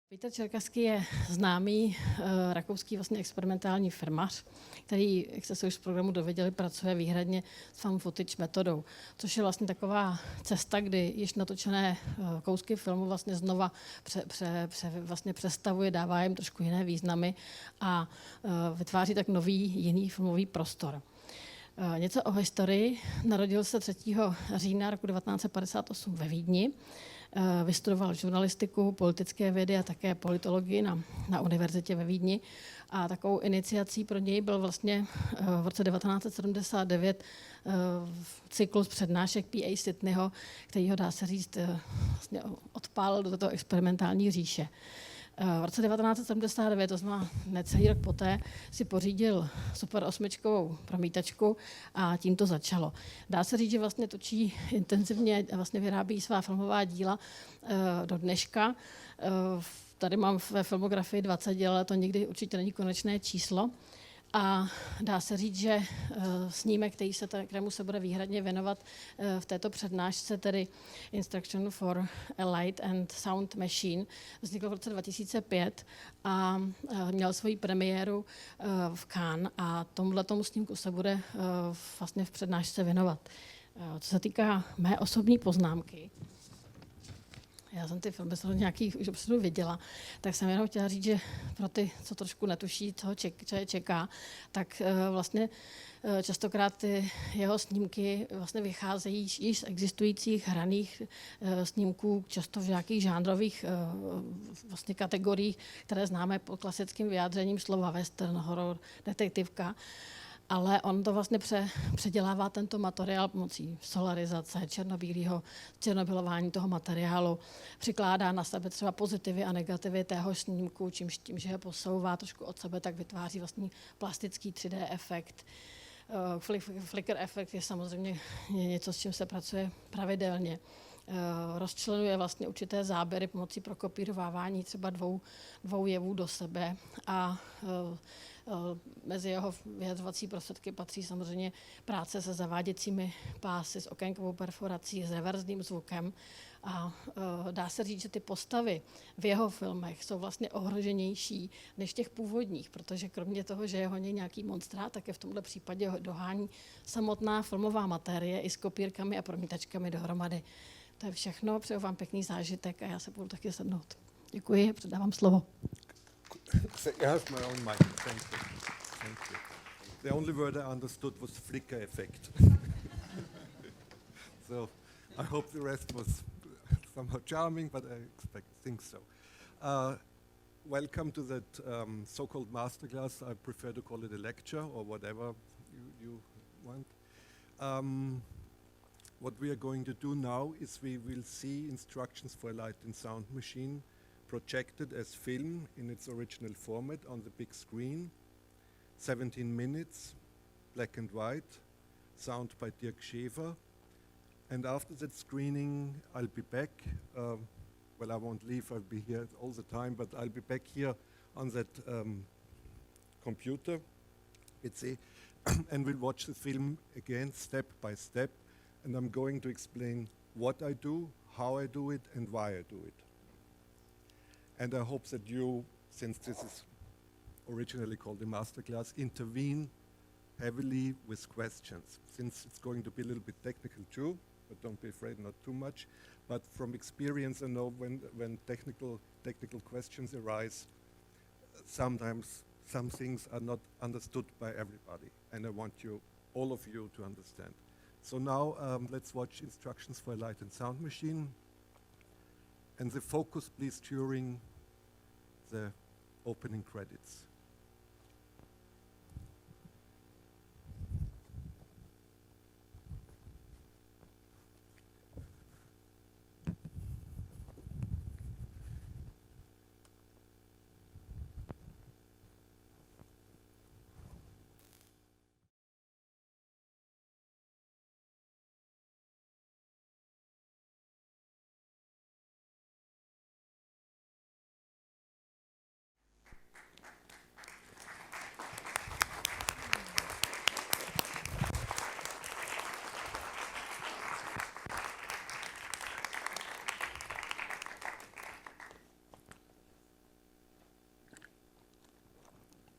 Peter Tscherkassky je známý rakouský vlastně experimentální filmař, který, jak jste se už z programu dověděli, pracuje výhradně s found footage metodou, což je vlastně taková cesta, kdy již natočené kousky filmu vlastně znova vlastně přestavuje, dává jim trošku jiné významy a vytváří tak nový, jiný filmový prostor. Něco o historii. Narodil se 3. října roku 1958 ve Vídni. Vystudoval žurnalistiku, politické vědy a také politologii na univerzitě ve Vídni. A takovou iniciací pro něj byl vlastně v roce 1979 cyklus přednášek P.A. Sydneyho, který ho, dá se říct, vlastně odpálil do této experimentální říše. V roce 1979, to znamená necelý rok poté, si pořídil Super 8 promítačku a tím to začalo. Dá se říct, že vlastně točí intenzivně a vlastně vyrábí svá filmová díla do dneška. Tady mám ve filmografii 20 děl, ale to nikdy určitě není konečné číslo. A dá se říct, že snímek, kterému se bude výhradně věnovat v této přednášce, tedy Instruction for a Light and Sound Machine, vznikl v roce 2005 a měl svoji premiéru v Cannes a tomuto snímku se bude vlastně v přednášce věnovat. Co se týká mé osobní poznámky, já jsem ty filmy nějakých už obsahu viděla, tak jsem jenom chtěla říct, že pro ty, co trošku netuší, co je čeká, tak vlastně častokrát ty jeho snímky vlastně vycházejí již z existujících hraných snímků, často v nějakých žánrových vlastně kategoriích, které známe pod klasickým vyjádřením slova western, horror, detektivka. Ale on to vlastně předělává tento materiál pomocí solarizace, černobílování toho materiálu, přikládá na sebe třeba pozitivy a negativy tého snímku, tím, že je posouvá trošku od sebe, tak vytváří vlastně plastický 3D efekt. Flicker efekt je samozřejmě něco, s čím se pracuje pravidelně. Rozčlenuje vlastně určité záběry pomocí prokopírovávání třeba dvou jevů do sebe a mezi jeho vyjadřovací prostředky patří samozřejmě práce se zaváděcími pásy, s okénkovou perforací, s reverzním zvukem. A dá se říct, že ty postavy v jeho filmech jsou vlastně ohroženější než těch původních, protože kromě toho, že je honí nějaký monstrát, tak je v tomto případě dohání samotná filmová materie i s kopírkami a promítačkami dohromady. To je všechno, přeju vám pěkný zážitek a já se budu taky sednout. Děkuji, předávám slovo. I have my own mic. Thank you. Thank you. The only word I understood was flicker effect. So I hope the rest was somehow charming, but I think so. Welcome to that so-called masterclass. I prefer to call it a lecture or whatever you want. What we are going to do now is we will see instructions for a light and sound machine projected as film in its original format on the big screen. 17 minutes, black and white, sound by Peter Tscherkassky. And after that screening, I'll be back. Well, I won't leave, I'll be here all the time, but I'll be back here on that computer, PC, and we'll watch the film again, step by step. And I'm going to explain what I do, how I do it, and why I do it. And I hope that you, since this is originally called a masterclass, intervene heavily with questions. Since it's going to be a little bit technical too, but don't be afraid, not too much. But from experience, I know when technical questions arise, sometimes some things are not understood by everybody. And I want all of you to understand. So now let's watch instructions for a light and sound machine. And the focus, please, during the opening credits.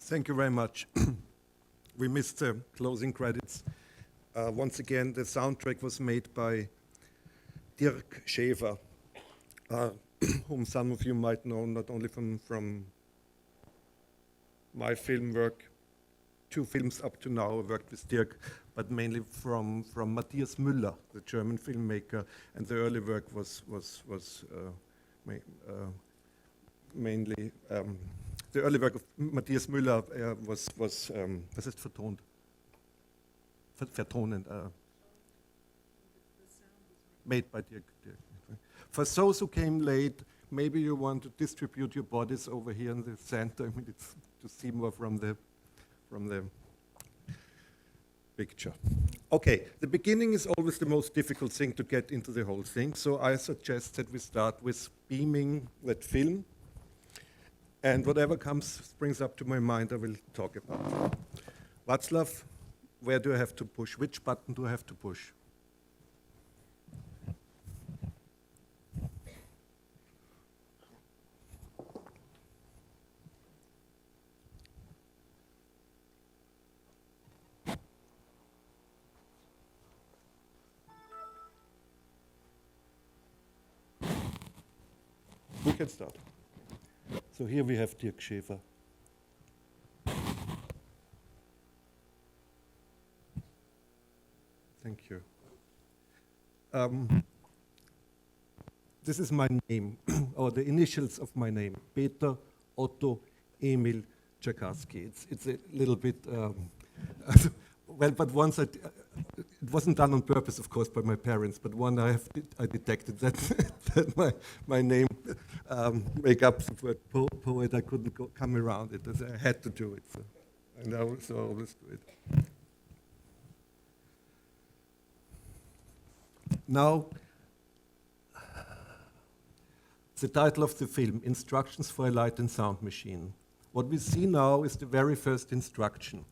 Thank you very much. We missed the closing credits. Once again, the soundtrack was made by Peter Tscherkassky, whom some of you might know not only from my film work, 2 films up to now I worked with Dirk, but mainly from Matthias Müller, the German filmmaker, and the early work was mainly the early work of Matthias Müller was was ist vertont? Vertonen. Made by Dirk. For those who came late, maybe you want to distribute your bodies over here in the center. I mean, it's to see more from the picture. Okay, the beginning is always the most difficult thing to get into the whole thing. So I suggest that we start with beaming that film. And whatever springs up to my mind, I will talk about. Václav, where do I have to push? Which button do I have to push? Who can start? So here we have Dirk Schäfer. Thank you. This is my name, or the initials of my name, Peter Otto Emil Tscherkassky. It's a little bit, well, but once it wasn't done on purpose, of course, by my parents, but one I detected that, that my name make up the word poet, I couldn't come around it, I had to do it, so, and I always do it. Now, the title of the film, Instructions for a Light and Sound Machine. What we see now is the very first instruction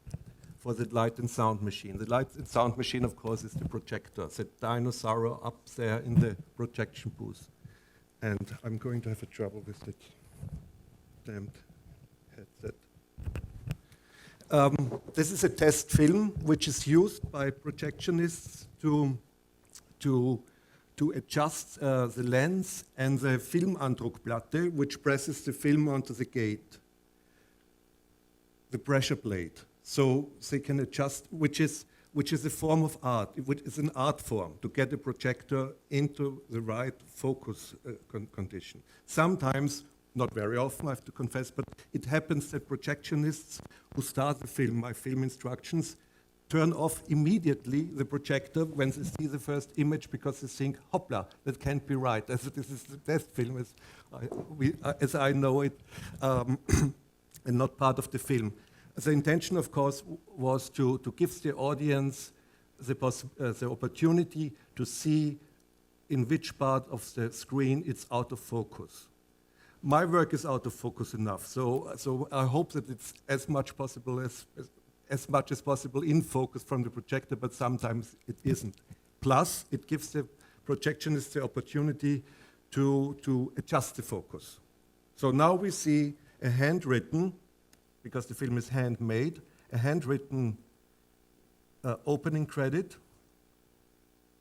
for the light and sound machine. The light and sound machine, of course, is the projector, the dinosaur up there in the projection booth. And I'm going to have a trouble with that damned headset. This is a test film which is used by projectionists to adjust the lens and the Filmandruckplatte, which presses the film onto the gate, the pressure plate. So they can adjust, which is a form of art. It's an art form to get a projector into the right focus condition. Sometimes, not very often, I have to confess, but it happens that projectionists who start the film, my film instructions, turn off immediately the projector when they see the first image because they think, hoppla, that can't be right. This is the test film as I know it, and not part of the film. The intention, of course, was to give the audience the opportunity to see in which part of the screen it's out of focus. My work is out of focus enough, so I hope that it's as much as possible in focus from the projector, but sometimes it isn't. Plus, it gives the projectionist the opportunity to adjust the focus. So now we see a handwritten, because the film is handmade, a handwritten opening credit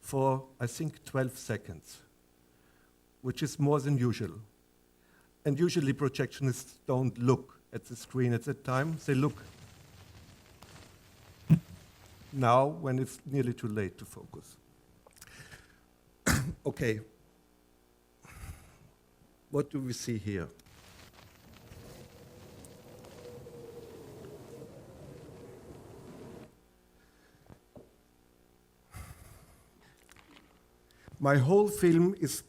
for, I think, 12 seconds, which is more than usual. And usually projectionists don't look at the screen at that time, they look now when it's nearly too late to focus. Okay, what do we see here? My whole film is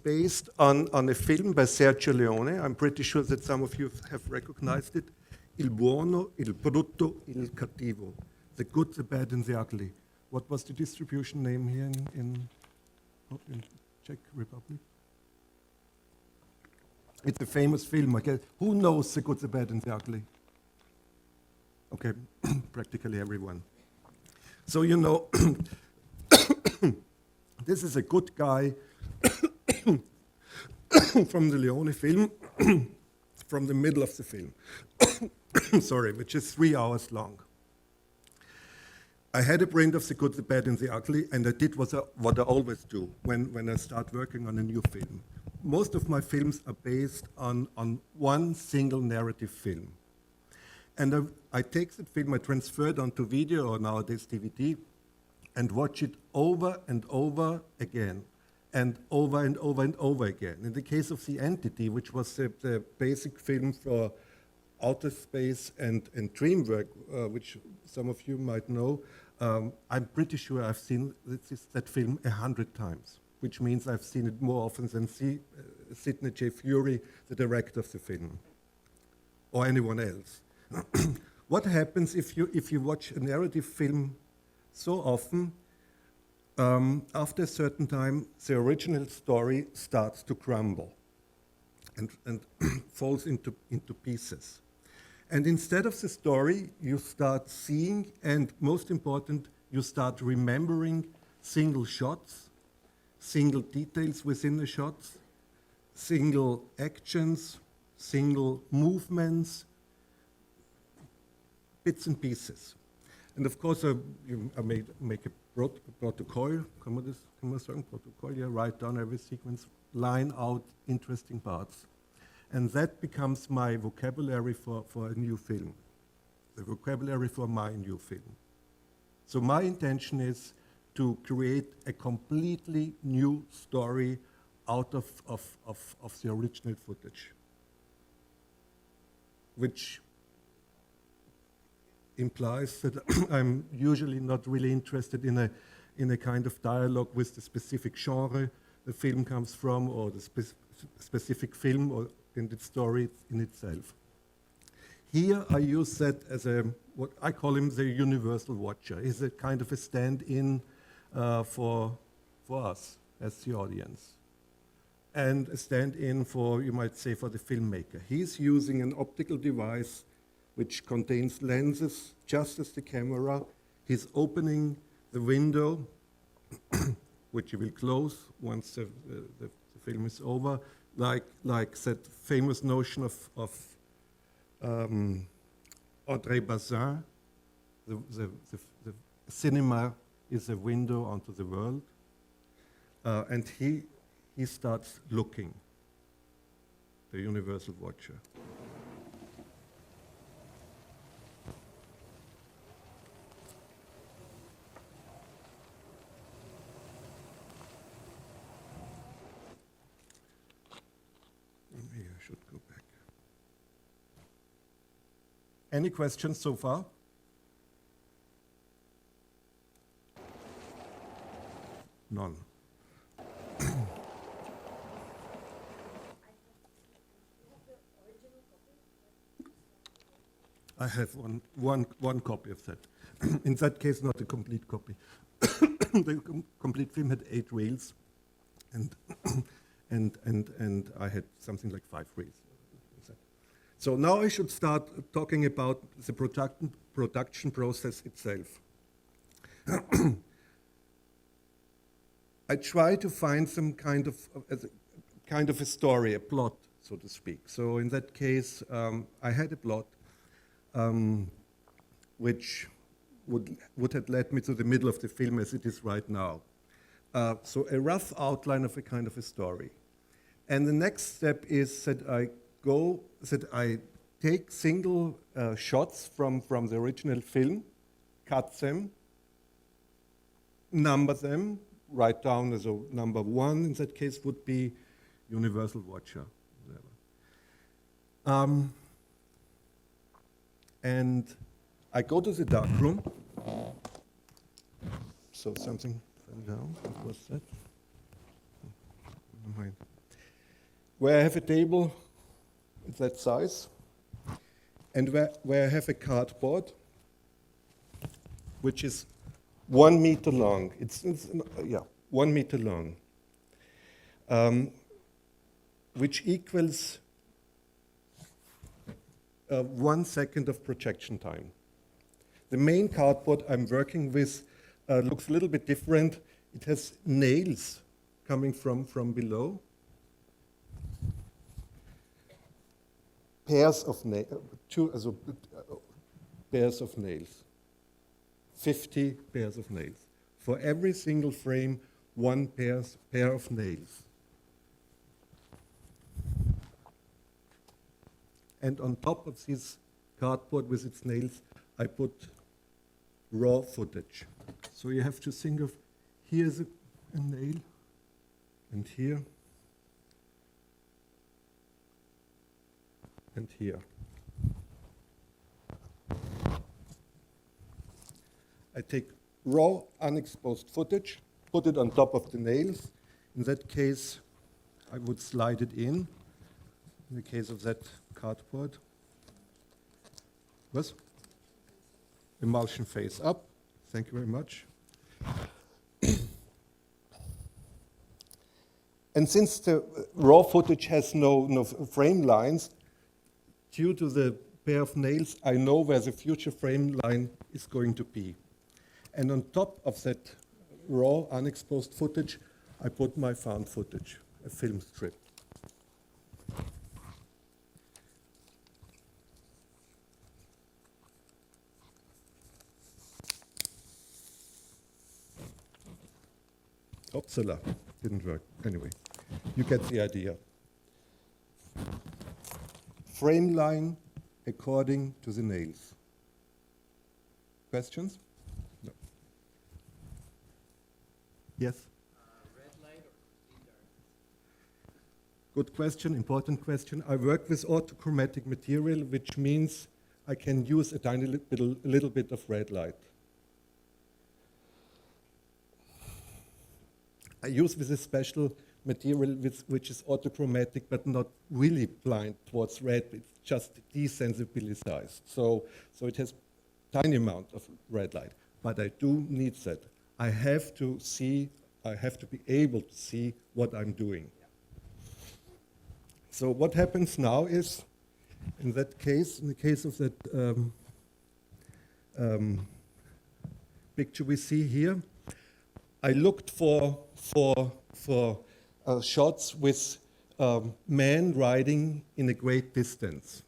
based on a film by Sergio Leone. I'm pretty sure that some of you have recognized it. Il buono, il brutto, il cattivo. The good, the bad, and the ugly. What was the distribution name here in Czech Republic? It's a famous film, I guess. Who knows The Good, the Bad, and the Ugly? Okay, practically everyone. So you know, this is a good guy from the Leone film, from the middle of the film. sorry, which is 3 hours long. I had a print of The Good, the Bad, and the Ugly, and I did what I always do when I start working on a new film. Most of my films are based on one single narrative film. And I take that film, I transfer it onto video or nowadays DVD, and watch it over and over again, and over and over and over again. In the case of The Entity, which was the basic film for outer space and dreamwork, which some of you might know, I'm pretty sure I've seen that film 100 times, which means I've seen it more often than Sidney J. Furie, the director of the film, or anyone else. What happens if you watch a narrative film so often? After a certain time, the original story starts to crumble and falls into pieces. And instead of the story, you start seeing, and most important, you start remembering single shots, single details within the shots, single actions, single movements, bits and pieces. And of course, I make a protocol, kann man sagen, protocol, yeah, write down every sequence, line out interesting parts. And that becomes my vocabulary for a new film, the vocabulary for my new film. So my intention is to create a completely new story out of the original footage, which implies that I'm usually not really interested in a kind of dialogue with the specific genre the film comes from, or the specific film or in the story in itself. Here I use that as what I call him the universal watcher. He's a kind of a stand-in for us as the audience, and a stand-in for, you might say, for the filmmaker. He's using an optical device which contains lenses just as the camera. He's opening the window, which he will close once the film is over, like that famous notion of André Bazin, the cinema is a window onto the world, and he starts looking, the universal watcher. Any questions so far? None. I have one copy of that. In that case, not a complete copy. The complete film had 8 reels, and I had something like 5 reels. So now I should start talking about the production process itself. I try to find some kind of a story, a plot, so to speak. So in that case, I had a plot which would have led me to the middle of the film as it is right now. So a rough outline of a kind of a story. And the next step is that I take single shots from the original film, cut them, number them, write down as a number 1, in that case would be universal watcher. And I go to the dark room. So something fell down. What was that? Never mind. Where I have a table that size, and where I have a cardboard, which is 1 meter long. It's 1 meter long, which equals 1 second of projection time. The main cardboard I'm working with looks a little bit different. It has nails coming from below. pairs of pairs of nails. 50 pairs of nails. For every single frame, one pair of nails. And on top of this cardboard with its nails, I put raw footage. So you have to think of, here's a nail, and here, and here. I take raw, unexposed footage, put it on top of the nails. In that case, I would slide it in the case of that cardboard. Was? Emulsion face up. Thank you very much. And since the raw footage has no frame lines, due to the pair of nails, I know where the future frame line is going to be. And on top of that raw, unexposed footage, I put my found footage, a film strip. Upsala, didn't work. Anyway, you get the idea. Frame line according to the nails. Questions? No. Yes? Red light or dark? Good question, important question. I work with autochromatic material, which means I can use a tiny little bit of red light. I use with a special material which is autochromatic but not really blind towards red. It's just desensibilized. So it has tiny amount of red light. But I do need that. I have to be able to see what I'm doing. So what happens now is, in that case, in the case of that picture we see here, I looked for shots with men riding in a great distance.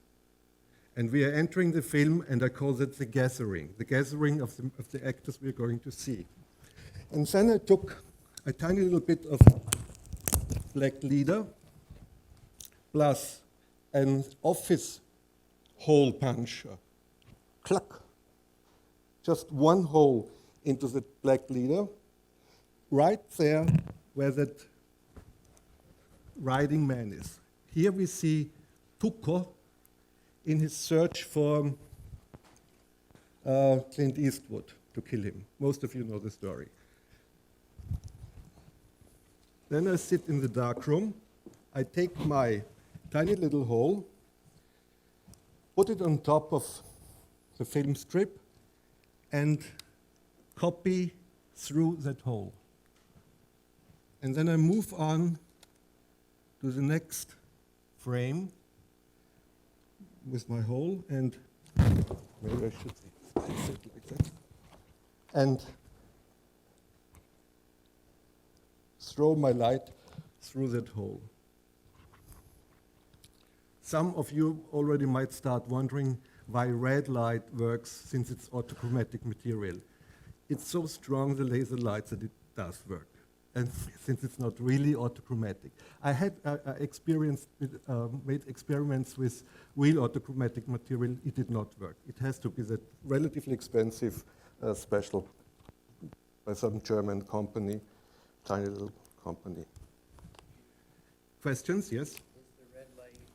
And we are entering the film, and I call it the gathering of the actors we're going to see. And then I took a tiny little bit of black leader plus an office hole puncher. Cluck. Just one hole into the black leader, right there where that riding man is. Here we see Tuco in his search for Clint Eastwood to kill him. Most of you know the story. Then I sit in the dark room. I take my tiny little hole, put it on top of the film strip, and copy through that hole. And then I move on to the next frame with my hole, and maybe I should place it like that, and throw my light through that hole. Some of you already might start wondering why red light works since it's autochromatic material. It's so strong, the laser light, that it does work. And since it's not really autochromatic. I had made experiments with real autochromatic material. It did not work. It has to be that relatively expensive special by some German company, tiny little company. Questions? Yes? Is the red light just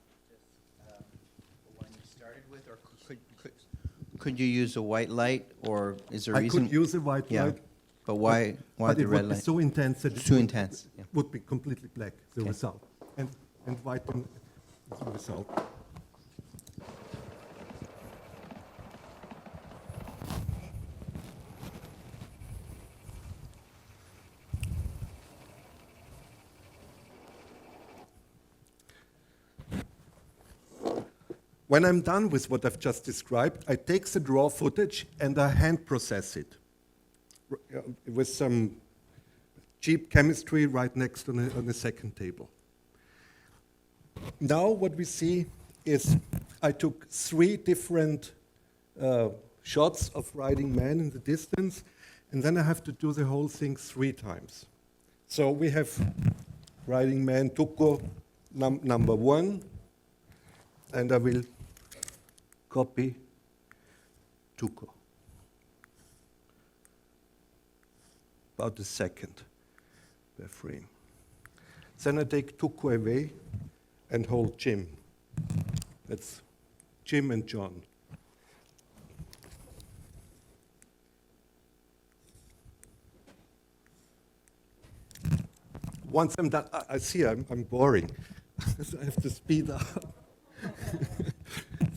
the one you started with, or could you use a white light, or is there a reason? I could use a white light. But why but the it red would be light? so intense that Too intense. Yeah. would be completely black, the Okay. result. And white is the result. When I'm done with what I've just described, I take the raw footage and I hand process it with some cheap chemistry right next on the second table. Now what we see is I took 3 different shots of riding men in the distance, and then I have to do the whole thing 3 times. So we have riding man Tuko number 1, and I will copy Tuko. About a second per frame. Then I take Tuko away and hold Jim. That's Jim and John. Once I'm done, I see I'm boring. So I have to speed up.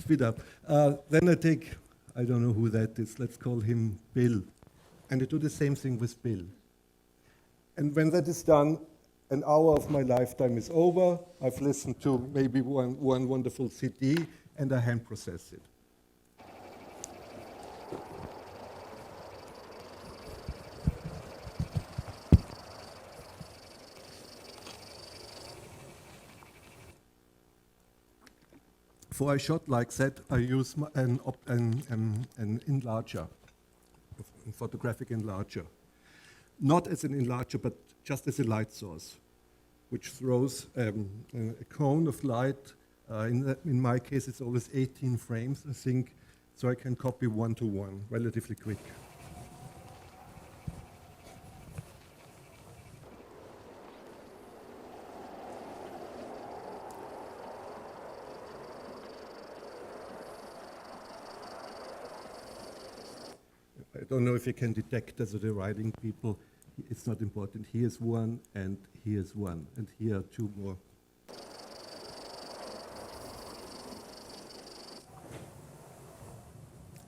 Speed up. Then I take, I don't know who that is, let's call him Bill. And I do the same thing with Bill. And when that is done, an hour of my lifetime is over. I've listened to maybe one wonderful CD, and I hand process it. For a shot like that, I use an enlarger, a photographic enlarger. Not as an enlarger, but just as a light source, which throws a cone of light. In my case, it's always 18 frames, I think, so I can copy 1-to-1 relatively quick. I don't know if you can detect as the writing people. It's not important. Here's 1, and here's 1, and here are 2 more.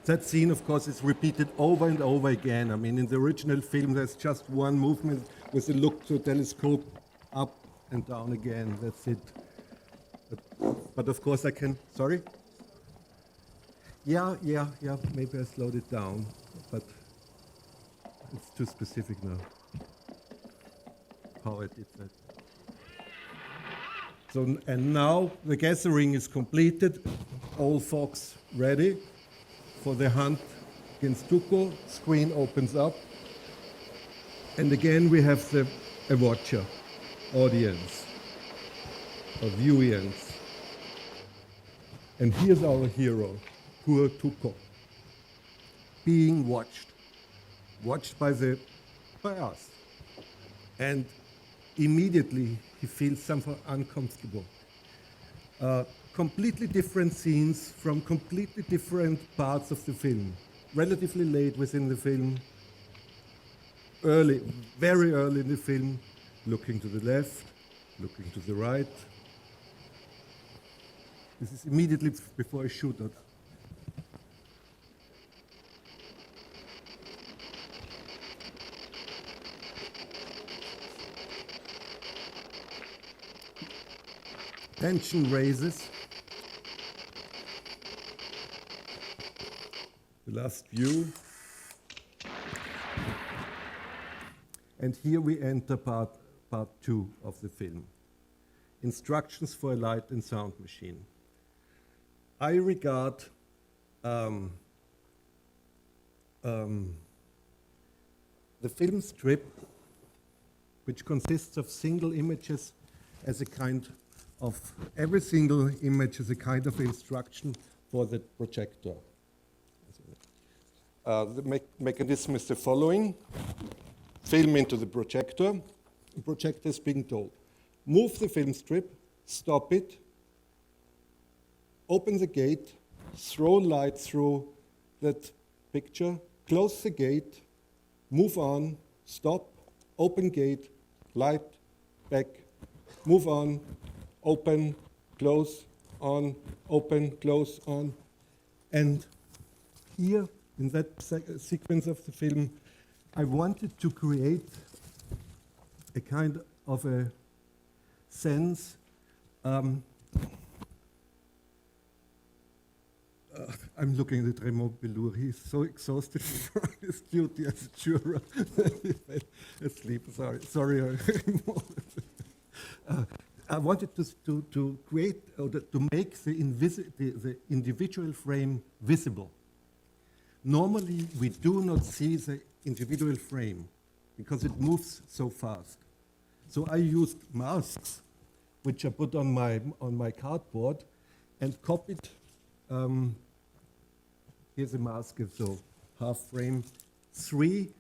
That scene, of course, is repeated over and over again. I mean, in the original film, there's just one movement with a look to a telescope up and down again. That's it. But of course, I can. Sorry? Yeah. Maybe I slowed it down, but it's too specific now. How I did that. So, and now the gathering is completed. All folks ready for the hunt against Tuko. Screen opens up. And again, we have a watcher, audience, or viewers. And here's our hero, poor Tuko, being watched by us. And immediately he feels somehow uncomfortable. Completely different scenes from completely different parts of the film. Relatively late within the film, early, very early in the film, looking to the left, looking to the right. This is immediately before I shoot it. Tension raises. The last view. And here we enter part 2 of the film. Instructions for a light and sound machine. I regard the film strip, which consists of single images, as a kind of, every single image is a kind of instruction for the projector. The mechanism is the following. Film into the projector. The projector is being told, move the film strip, stop it, open the gate, throw light through that picture, close the gate, move on, stop, open gate, light, back, move on, open, close, on, open, close, on. And here, in that sequence of the film, I wanted to create a kind of a sense. I'm looking at Raymond Bellour. He's so exhausted from his duty as a juror that he fell asleep. Sorry. I wanted to create, or to make the individual frame visible. Normally, we do not see the individual frame because it moves so fast. So I used masks, which I put on my cardboard, and copied. Here's a mask, so half frame, 3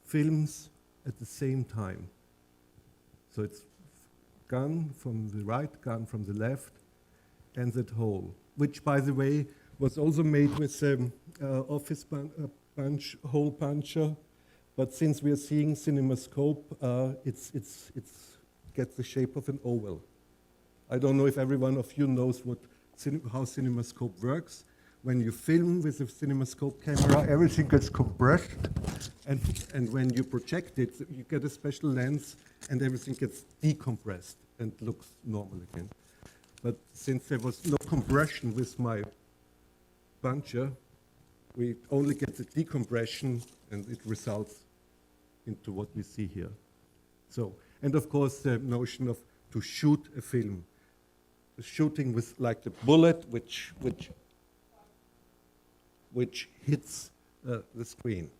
films at the same time. So it's gun from the right, gun from the left, and that hole, which, by the way, was also made with office hole puncher. But since we are seeing CinemaScope, it's gets the shape of an oval. I don't know if every one of you knows how CinemaScope works. When you film with a CinemaScope camera, everything gets compressed, and when you project it, you get a special lens, and everything gets decompressed and looks normal again. But since there was no compression with my puncher, we only get the decompression, and it results into what we see here. So, and of course, the notion of to shoot a film. The shooting with like the bullet, which hits the screen.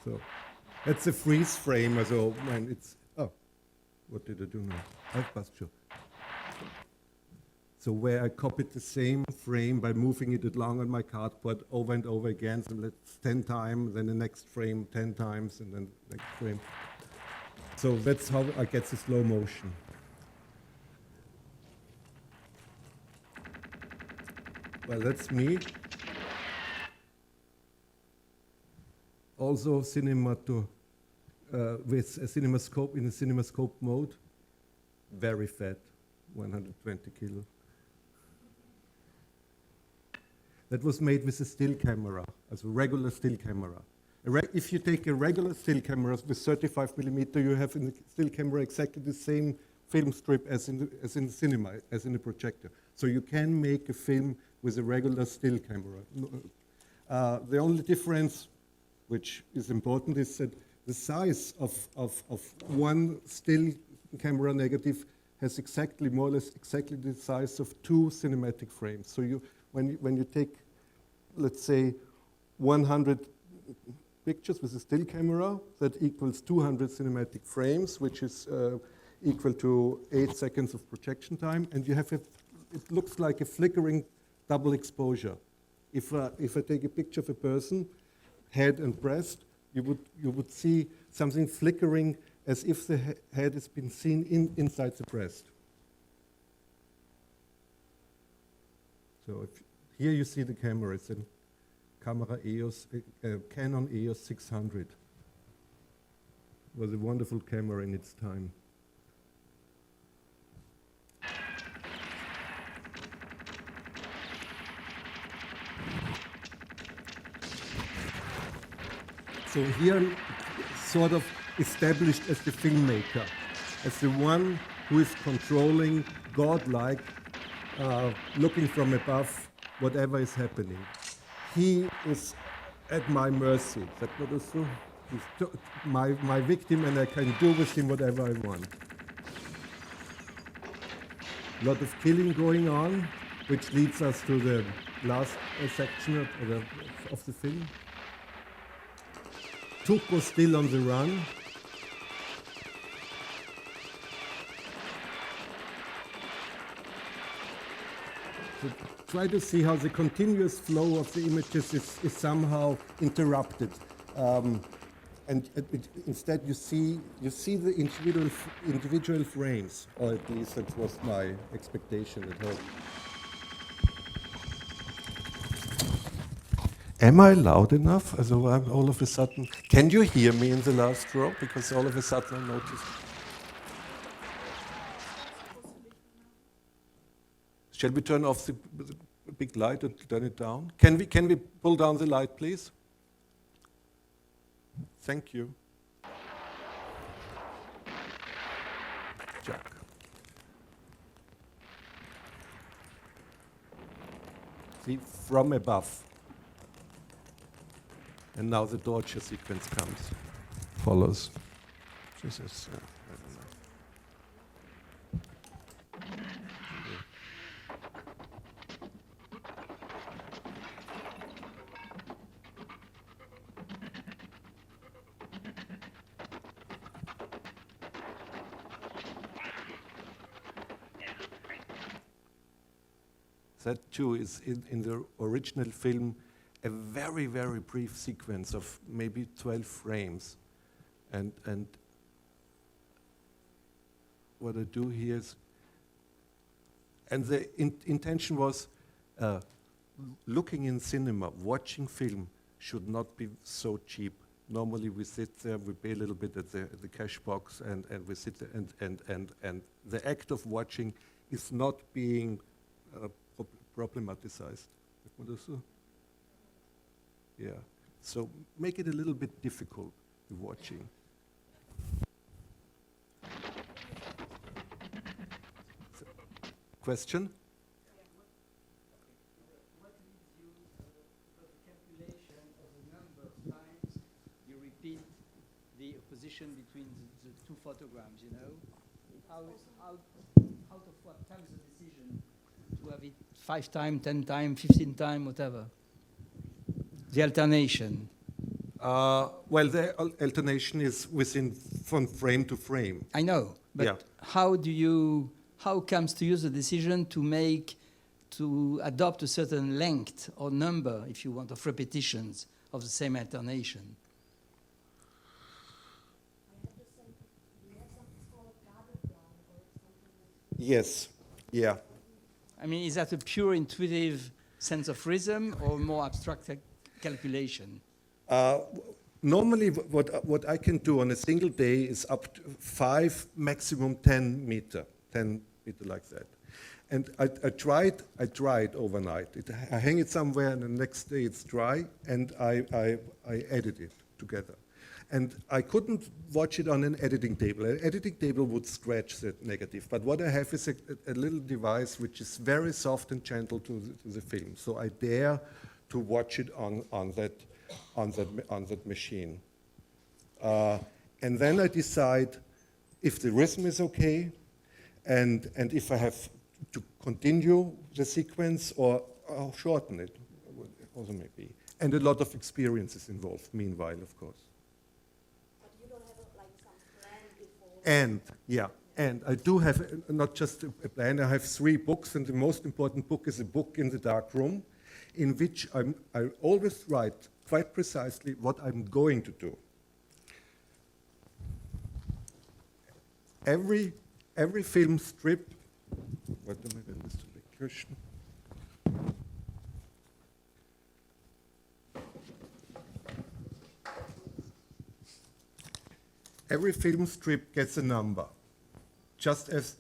So that's a freeze frame. So when it's what did I do now? So where I copied the same frame by moving it along on my cardboard over and over again. So let's 10 times, then the next frame 10 times, and then the next frame. So that's how I get the slow motion. Well, that's me. Also with a CinemaScope, in a CinemaScope mode, very fat, 120 kilo. That was made with a still camera, as a regular still camera. If you take a regular still camera with 35 millimeter, you have in the still camera exactly the same film strip as in the cinema, as in the projector. So you can make a film with a regular still camera. The only difference, which is important, is that the size of one still camera negative has exactly, more or less exactly the size of 2 cinematic frames. So when you take, let's say, 100 pictures with a still camera, that equals 200 cinematic frames, which is equal to 8 seconds of projection time, and you have it looks like a flickering double exposure. If I take a picture of a person, head and breast, you would see something flickering as if the head has been seen inside the breast. So here you see the camera. It's a camera EOS, Canon EOS 600. It was a wonderful camera in its time. So here, sort of established as the filmmaker, as the one who is controlling, godlike, looking from above, whatever is happening. He is at my mercy. That what is so? He's my victim, and I can do with him whatever I want. A lot of killing going on, which leads us to the last section of the film. Tuco still on the run. So try to see how the continuous flow of the images is somehow interrupted, and instead you see the individual frames, or at least that was my expectation at home. Am I loud enough? Also I'm all of a sudden, can you hear me in the last row? Because all of a sudden I noticed. Shall we turn off the big light and turn it down? Can we pull down the light, please? Thank you. Jack. See, from above. And now the torture sequence comes, follows. Jesus. I don't know. That too is in the original film a very, very brief sequence of maybe 12 frames. And what I do here is, and the intention was, looking in cinema, watching film should not be so cheap. Normally we sit there, we pay a little bit at the cash box, and we sit there, and the act of watching is not being problematized. Yeah, so make it a little bit difficult watching. Question? What leads you to the calculation of the number of times you repeat the opposition between the two photograms, you know? Out of what comes the decision to have it 5 times, 10 times, 15 times, whatever? The alternation. Well, the alternation is within from frame to frame. I know, but Yeah. how comes to you the decision to adopt a certain length or number, if you want, of repetitions of the same alternation? Yes, yeah. I mean, is that a pure intuitive sense of rhythm or more abstract calculation? Normally, what I can do on a single day is up to 5, maximum 10 meter like that. And I tried overnight. I hang it somewhere, and the next day it's dry, and I edit it together. And I couldn't watch it on an editing table. An editing table would scratch the negative. But what I have is a little device which is very soft and gentle to the film. So I dare to watch it on that machine. And then I decide if the rhythm is okay, and if I have to continue the sequence or I'll shorten it, also maybe. And a lot of experience is involved, meanwhile, of course. But you don't have like some plan before? And I do have not just a plan, I have 3 books, and the most important book is a book in the dark room, in which I always write quite precisely what I'm going to do. Every film strip, every film strip gets a number, just as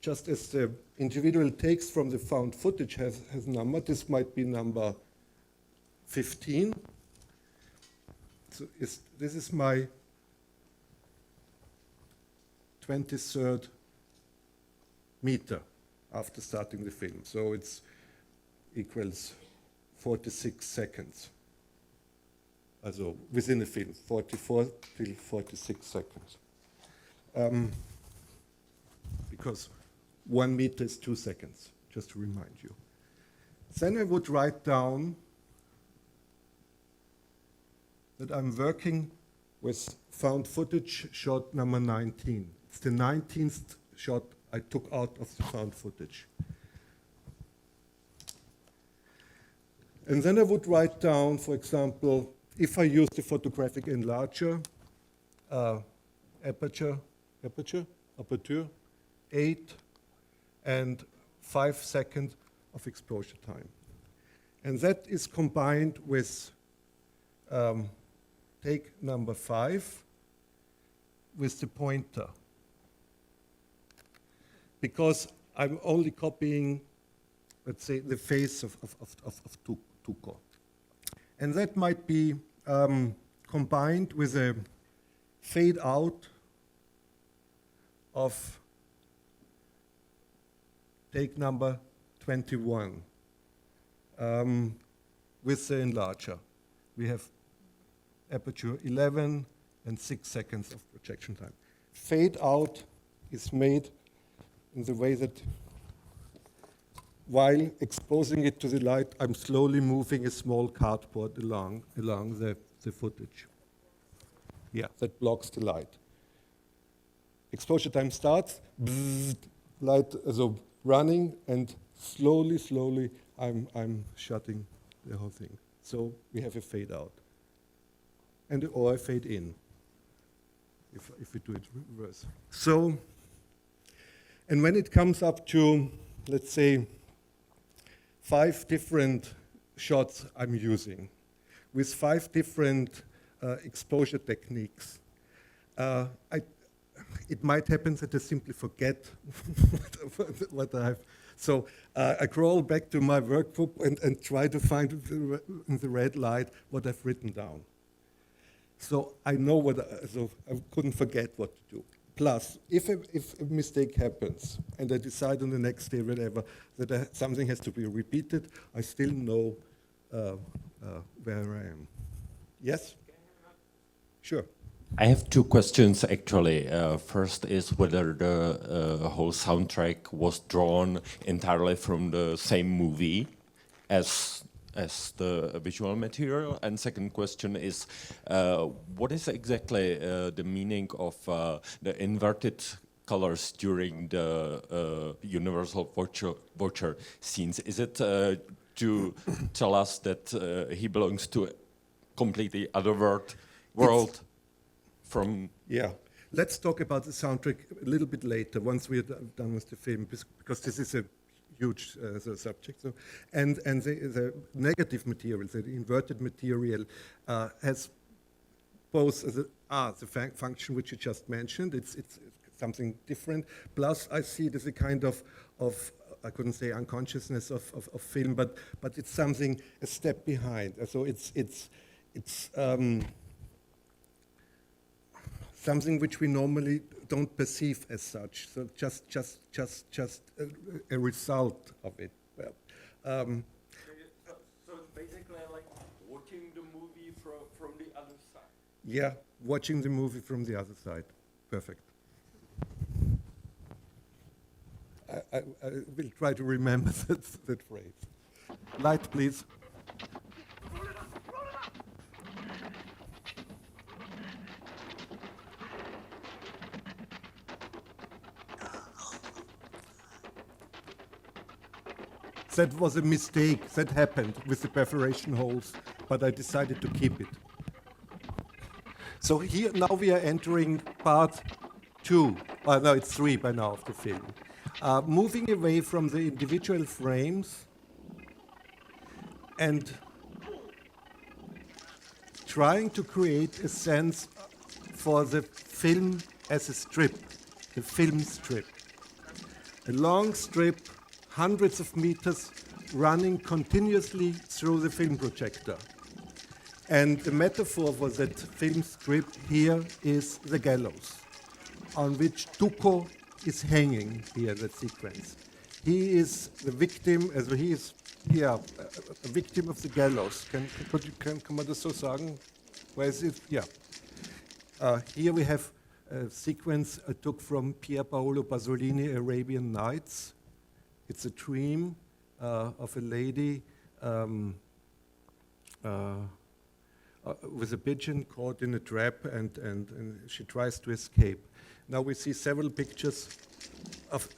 the individual takes from the found footage has a number. This might be number 15. So this is my 23rd meter after starting the film. So it's equals 46 seconds. Also within the film, 44 till 46 seconds. Because 1 meter is 2 seconds, just to remind you. Then I would write down that I'm working with found footage shot number 19. It's the 19th shot I took out of the found footage. And then I would write down, for example, if I use the photographic enlarger, aperture, 8 and 5 seconds of exposure time. And that is combined with take number 5 with the pointer. Because I'm only copying, let's say, the face of Tuco. And that might be combined with a fade out of take number 21 with the enlarger. We have aperture 11 and 6 seconds of projection time. Fade out is made in the way that while exposing it to the light, I'm slowly moving a small cardboard along the footage. Yeah, that blocks the light. Exposure time starts, bzzzt, light so running, and slowly I'm shutting the whole thing. So we have a fade out, or a fade in, if we do it reverse. So, and when it comes up to, let's say, 5 different shots I'm using, with 5 different exposure techniques, it might happen that I simply forget what I have. So I crawl back to my workbook and try to find in the red light what I've written down. So I know so I couldn't forget what to do. Plus, if a mistake happens and I decide on the next day, whatever, that something has to be repeated, I still know where I am. Yes? Sure. I have 2 questions actually. First is whether the whole soundtrack was drawn entirely from the same movie as the visual material, and second question is what is exactly the meaning of the inverted colors during the universal watcher scenes? Is it to tell us that he belongs to a completely other world? From yeah, let's talk about the soundtrack a little bit later, once we're done with the film, because this is a huge subject. So, and the negative material, the inverted material, has both the function which you just mentioned. It's something different. Plus, I see it as a kind of I couldn't say unconsciousness of film, but it's something a step behind. So it's something which we normally don't perceive as such. So just a result of it. Well, so it's basically like watching the movie from the other side. Yeah, watching the movie from the other side. Perfect. I will try to remember that phrase. Light, please. That was a mistake that happened with the perforation holes, but I decided to keep it. So here, now we are entering part 2. No, it's 3 by now of the film. Moving away from the individual frames and trying to create a sense for the film as a strip, the film strip. A long strip, hundreds of meters running continuously through the film projector. And the metaphor for that film strip here is the gallows, on which Tuco is hanging here, that sequence. He is the victim, also he is here, a victim of the gallows. Can man das so sagen? Where is it? Yeah. Here we have a sequence I took from Pier Paolo Pasolini, Arabian Nights. It's a dream of a lady with a pigeon caught in a trap, and she tries to escape. Now we see several pictures of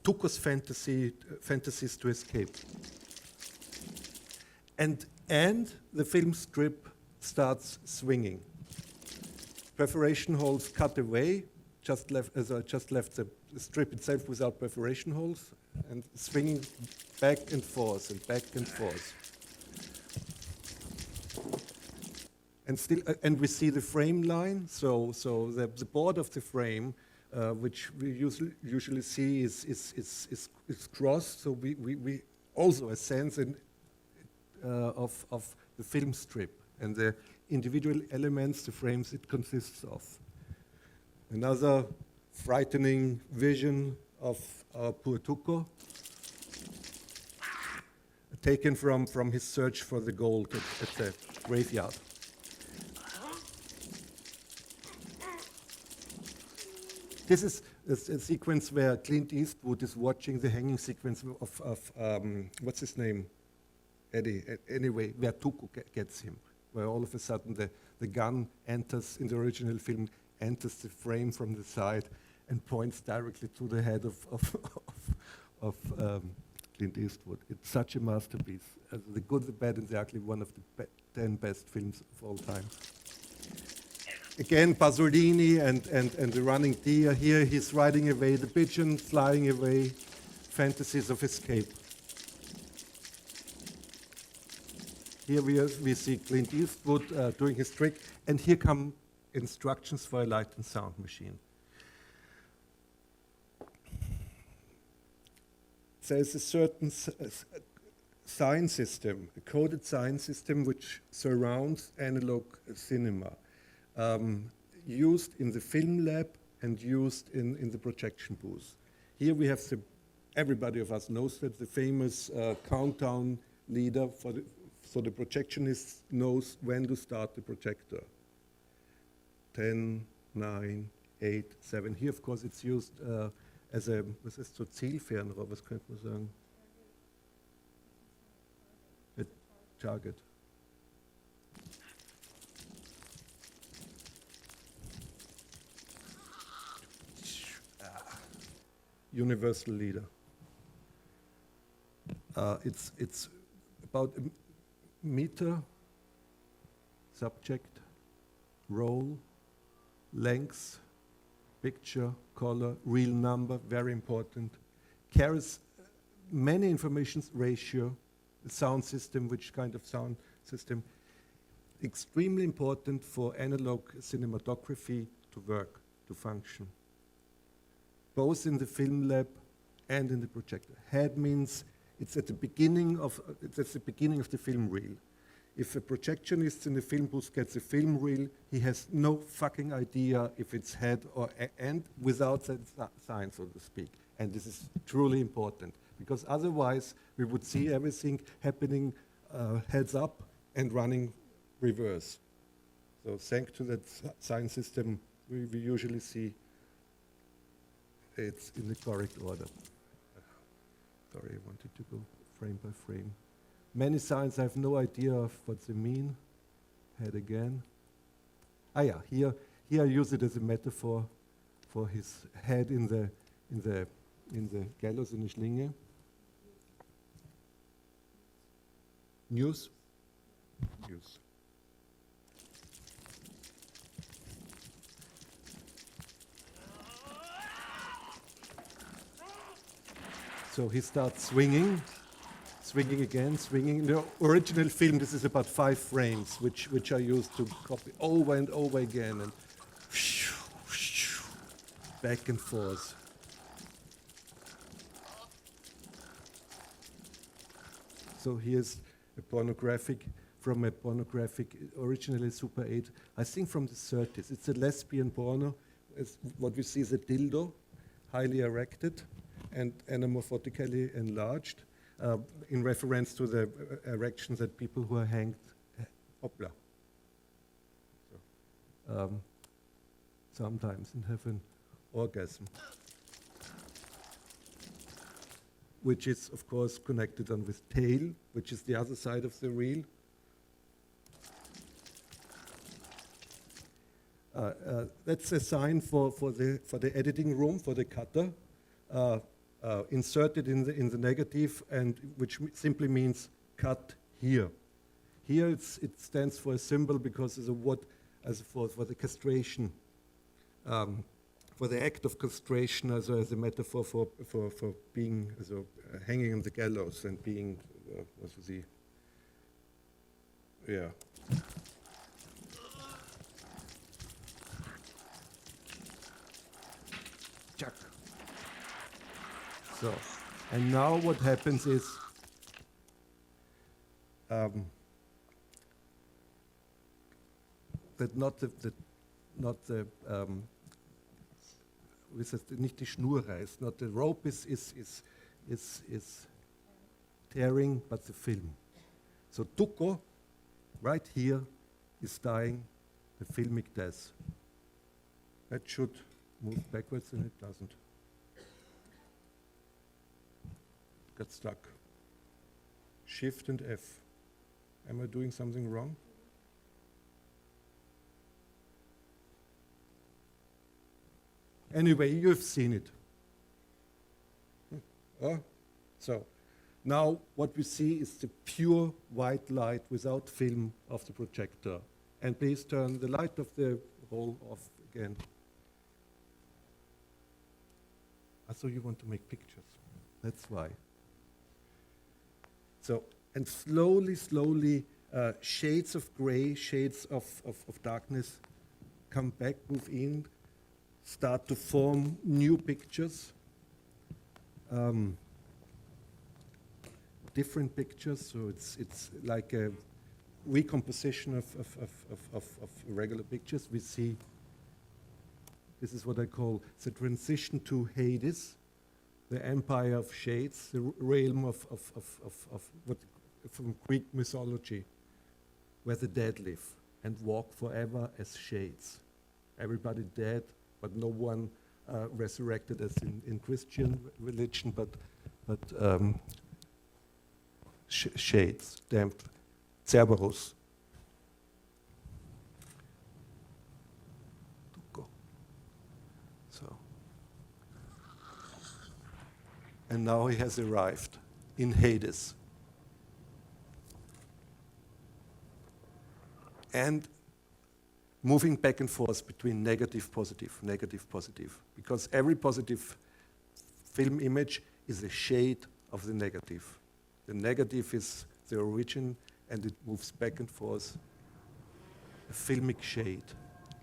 Tuco's fantasies to escape. And the film strip starts swinging. Perforation holes cut away, just left the strip itself without perforation holes, and swinging back and forth and back and forth. And still, and we see the frame line. So the board of the frame, which we usually see, is crossed. So we also a sense of the film strip and the individual elements, the frames it consists of. Another frightening vision of poor Tuco, taken from his search for the gold at the graveyard. This is a sequence where Clint Eastwood is watching the hanging sequence of what's his name? Eddie. Anyway, where Tuco gets him, where all of a sudden the gun enters, in the original film, enters the frame from the side and points directly to the head of Clint Eastwood. It's such a masterpiece. The Good, the Bad, and the Ugly, one of the 10 best films of all time. Again, Pasolini and the running deer. Here he's riding away, the pigeon flying away, fantasies of escape. Here we see Clint Eastwood doing his trick, and here come instructions for a light and sound machine. There's a certain sign system, a coded sign system, which surrounds analog cinema, used in the film lab and used in the projection booth. Here we have everybody of us knows that the famous countdown leader so the projectionist knows when to start the projector. 10, 9, 8, 7. Here, of course, it's used as a, was ist so Zielfernrohr, was könnte man sagen? A target. Universal leader. It's about a meter, subject, role, length, picture, color, real number, very important. Carries many informations, ratio, sound system, which kind of sound system. Extremely important for analog cinematography to work, to function. Both in the film lab and in the projector. Head means it's at the beginning of the film reel. If a projectionist in the film booth gets a film reel, he has no fucking idea if it's head or end without that sign, so to speak. And this is truly important, because otherwise we would see everything happening heads up and running reverse. So thanks to that sign system, we usually see it's in the correct order. Sorry, I wanted to go frame by frame. Many signs, I have no idea of what they mean. Head again. Ah, yeah, here I use it as a metaphor for his head in the gallows, in the Schlinge. News. So he starts swinging again, swinging. In the original film, this is about 5 frames, which are used to copy over and over again, and back and forth. So here's from a pornographic, originally Super 8, I think from the 30s. It's a lesbian porno. What we see is a dildo, highly erected and anamorphotically enlarged, in reference to the erections that people who are hanged, hopla, sometimes and have an orgasm, which is, of course, connected on with tail, which is the other side of the reel. That's a sign for the editing room, for the cutter, inserted in the negative, and which simply means cut here. Here it stands for a symbol because for the castration, for the act of castration as a metaphor for being hanging on the gallows and being So, and now what happens is that nicht die Schnur reißt, not the rope is tearing, but the film. So Tuco, right here, is dying the filmic death. That should move backwards and it doesn't. Got stuck. Shift and F. Am I doing something wrong? Anyway, you've seen it. So now what we see is the pure white light without film of the projector. And please turn the light of the hole off again. So you want to make pictures. That's why. So, and slowly, shades of gray, shades of darkness come back, move in, start to form new pictures, different pictures. So it's like a recomposition of regular pictures. We see, this is what I call the transition to Hades, the empire of shades, the realm of what from Greek mythology, where the dead live and walk forever as shades. Everybody dead, but no one resurrected as in Christian religion, but shades, damned, Cerberus. So, and now he has arrived in Hades. And moving back and forth between negative, positive, because every positive film image is a shade of the negative. The negative is the origin, and it moves back and forth, a filmic shade,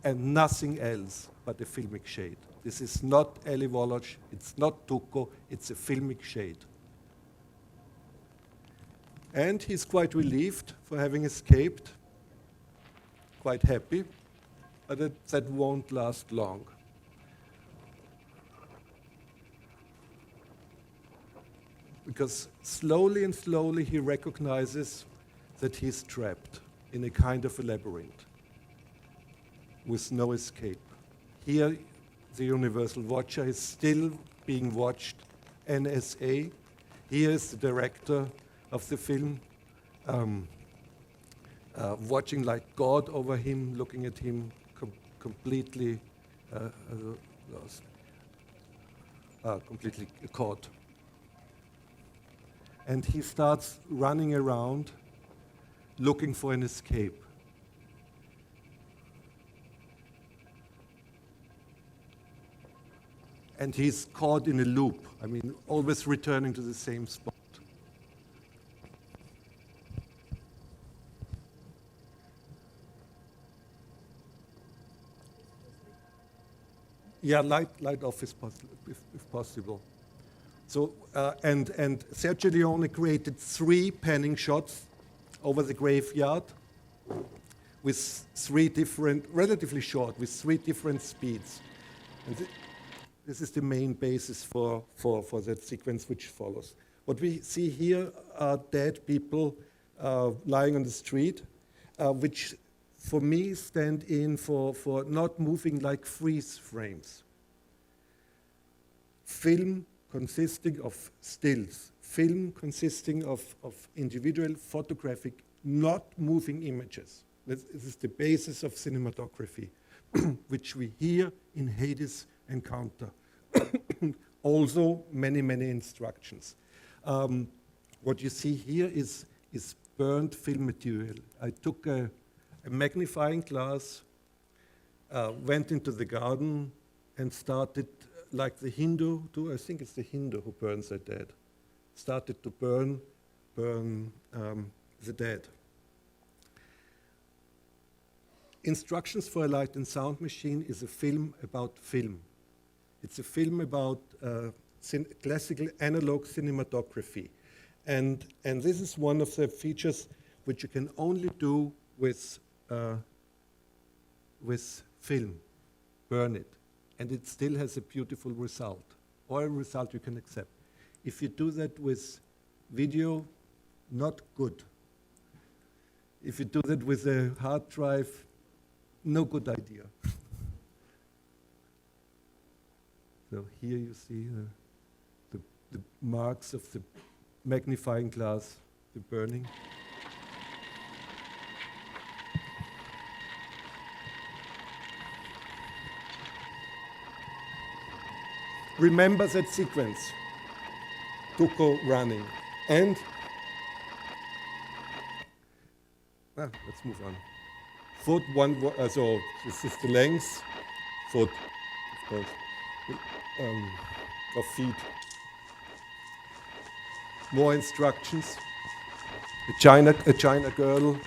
and nothing else but a filmic shade. This is not Eli Wallach, it's not Tuco, it's a filmic shade. And he's quite relieved for having escaped, quite happy, but that won't last long. Because slowly and slowly he recognizes that he's trapped in a kind of a labyrinth with no escape. Here, the universal watcher is still being watched, NSA. Here is the director of the film, watching like God over him, looking at him completely lost, completely caught. And he starts running around looking for an escape. And he's caught in a loop. I mean, always returning to the same spot. Yeah, light off if possible. So, and Sergio Leone created 3 panning shots over the graveyard with 3 different, relatively short, with 3 different speeds. And this is the main basis for that sequence which follows. What we see here are dead people lying on the street, which for me stand in for not moving like freeze frames. Film consisting of stills, film consisting of individual photographic, not moving images. This is the basis of cinematography, which we here in Hades encounter. Also, many instructions. What you see here is burned film material. I took a magnifying glass, went into the garden, and started, like the Hindu do, I think it's the Hindu who burns the dead, started to burn the dead. Instructions for a Light and Sound Machine is a film about film. It's a film about classical analog cinematography. And this is one of the features which you can only do with film, burn it, and it still has a beautiful result, or a result you can accept. If you do that with video, not good. If you do that with a hard drive, no good idea. So here you see the marks of the magnifying glass, the burning. Remember that sequence, Tuco running. And, let's move on. Foot one, so this is the length, foot, of course, of feet. More instructions. A China girl.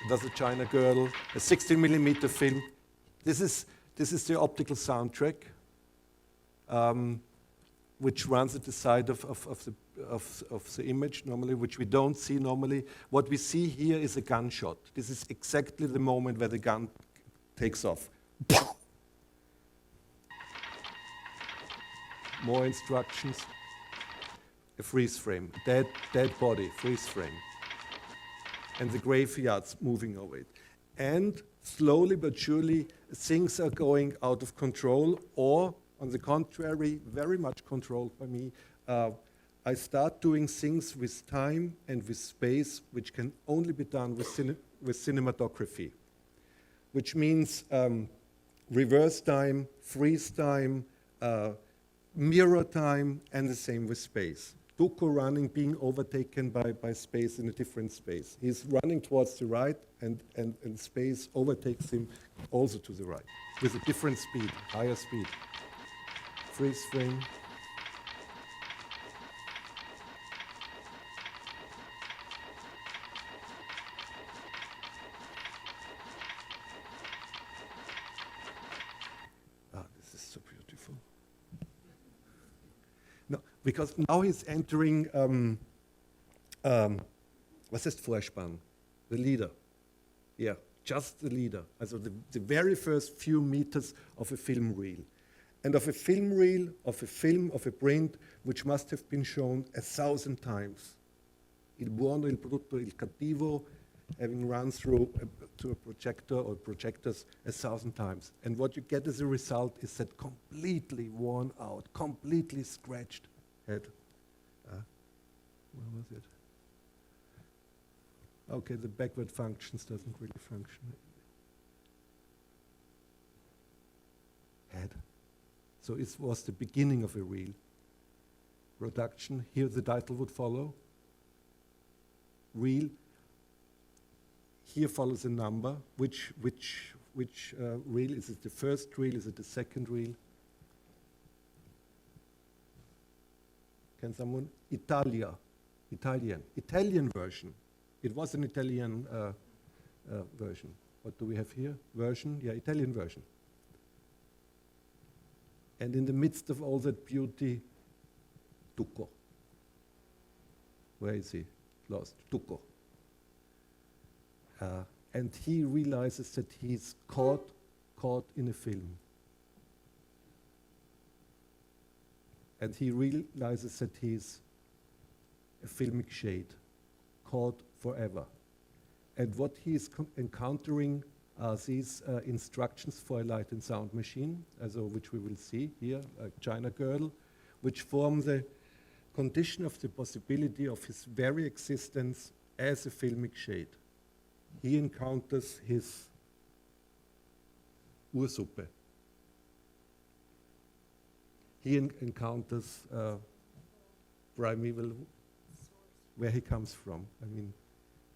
Does a China girl. A 16mm film. This is the optical soundtrack, which runs at the side of the image normally, which we don't see normally. What we see here is a gunshot. This is exactly the moment where the gun takes off. More instructions. A freeze frame, dead body, freeze frame. And the graveyards moving over it. And slowly but surely, things are going out of control, or on the contrary, very much controlled by me. I start doing things with time and with space, which can only be done with cinematography, which means reverse time, freeze time, mirror time, and the same with space. Tuco running, being overtaken by space in a different space. He's running towards the right, and space overtakes him also to the right, with a different speed, higher speed. Freeze frame. This is so beautiful. No, because now he's entering, was heißt Vorspann? The leader. Yeah, just the leader. Also the very first few meters of a film reel. And of a film reel, of a film, of a print, which must have been shown 1,000 times. Il buono, il brutto, il cattivo, having run through to a projector or projectors 1,000 times. And what you get as a result is that completely worn out, completely scratched head. Where was it? Okay, the backward functions doesn't really function. Head. So it was the beginning of a reel. Production, here the title would follow. Reel. Here follows a number. Which reel? Is it the first reel? Is it the second reel? Can someone? Italian version. It was an Italian version. What do we have here? Version, yeah, Italian version. And in the midst of all that beauty, Tuco. Where is he? Lost. Tuco. And he realizes that he's caught in a film. And he realizes that he's a filmic shade, caught forever. And what he is encountering are these instructions for a light and sound machine, which we will see here, a China girl, which form the condition of the possibility of his very existence as a filmic shade. He encounters his Ursuppe. He encounters primeval, where he comes from. I mean,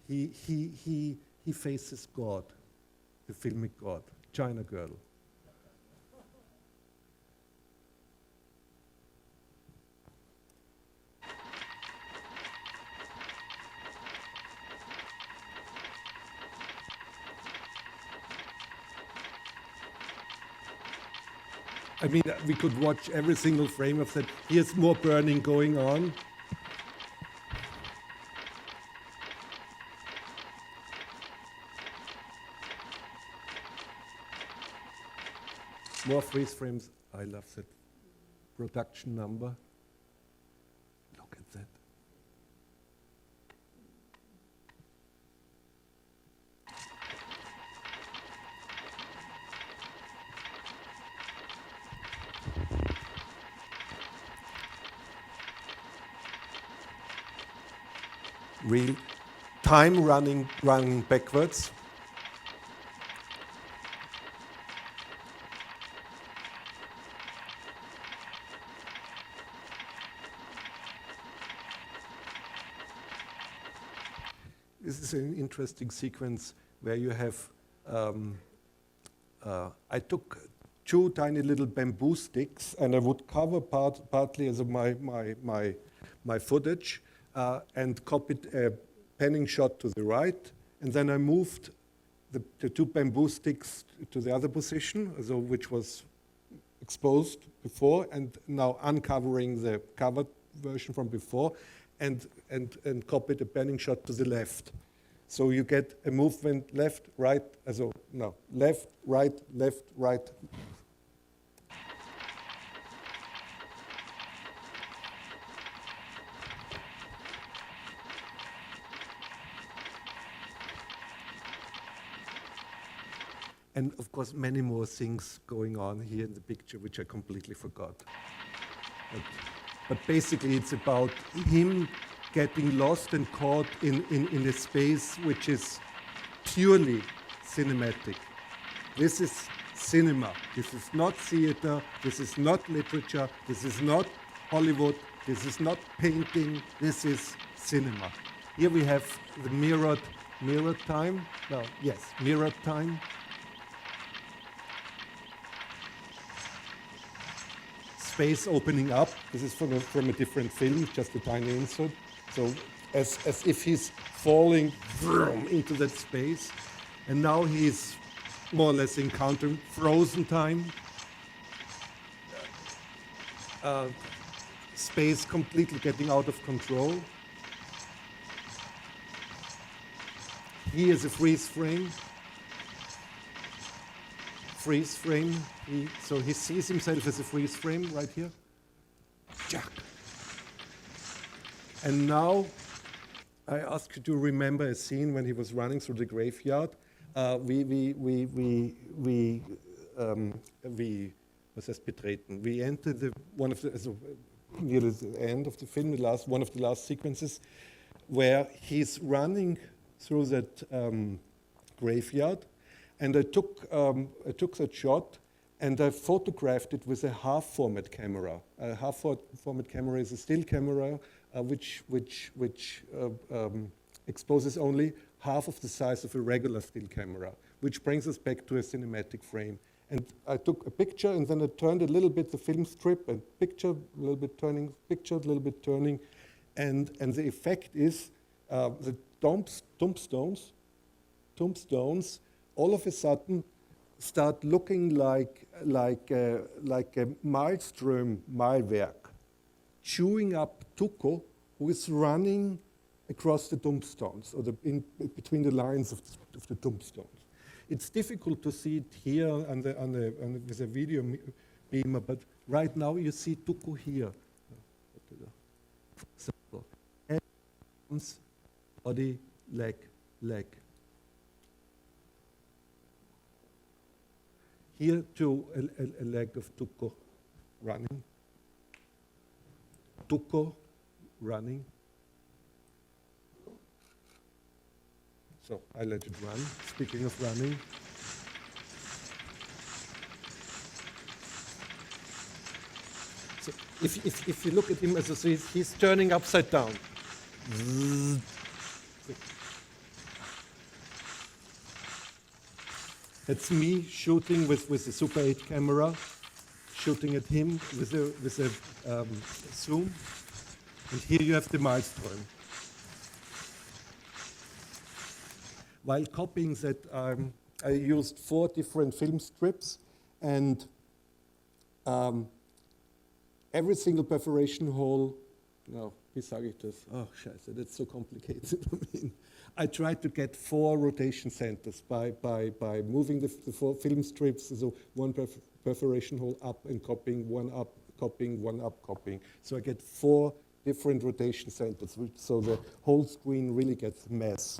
he faces God, the filmic God, China girl. I mean, we could watch every single frame of that. Here's more burning going on. More freeze frames. I love that production number. Look at that. Real time running backwards. This is an interesting sequence where you have, I took 2 tiny little bamboo sticks and I would cover partly as my footage and copied a panning shot to the right, and then I moved the 2 bamboo sticks to the other position, so which was exposed before, and now uncovering the covered version from before, and copied a panning shot to the left. So you get a movement left, right, also no, left, right, left, right. And of course, many more things going on here in the picture, which I completely forgot. But basically, it's about him getting lost and caught in a space which is purely cinematic. This is cinema. This is not theater. This is not literature. This is not Hollywood. This is not painting. This is cinema. Here we have the mirrored time. No, yes, mirrored time. Space opening up. This is from a different film, just a tiny insert. So as if he's falling into that space. And now he's more or less encountering frozen time. Space completely getting out of control. Here's a freeze frame. Freeze frame. So he sees himself as a freeze frame right here. Jack. And now I ask you to remember a scene when he was running through the graveyard. Was heißt betreten? We entered near the end of the film, one of the last sequences, where he's running through that graveyard. And I took that shot and I photographed it with a half-format camera. A half-format camera is a still camera which exposes only half of the size of a regular still camera, which brings us back to a cinematic frame. And I took a picture and then I turned a little bit the film strip, and picture, a little bit turning, picture, a little bit turning. And the effect is the tombstones, all of a sudden start looking like a maelstrom Mahlwerk, chewing up Tuco, who is running across the tombstones, or between the lines of the tombstones. It's difficult to see it here with a video beamer, but right now you see Tuco here. So, arms, body, leg. Here too, a leg of Tuco running. Tuco running. So I let it run. Speaking of running. So if you look at him as he's turning upside down. That's me shooting with the Super 8 camera, shooting at him with a zoom. And here you have the milestone. While copying that, I used 4 different film strips, and every single perforation hole, no, wie sage ich das? Oh, scheiße, that's so complicated. I tried to get 4 rotation centers by moving the 4 film strips, so one perforation hole up and copying, one up, copying, one up, copying. So I get 4 different rotation centers, so the whole screen really gets a mess,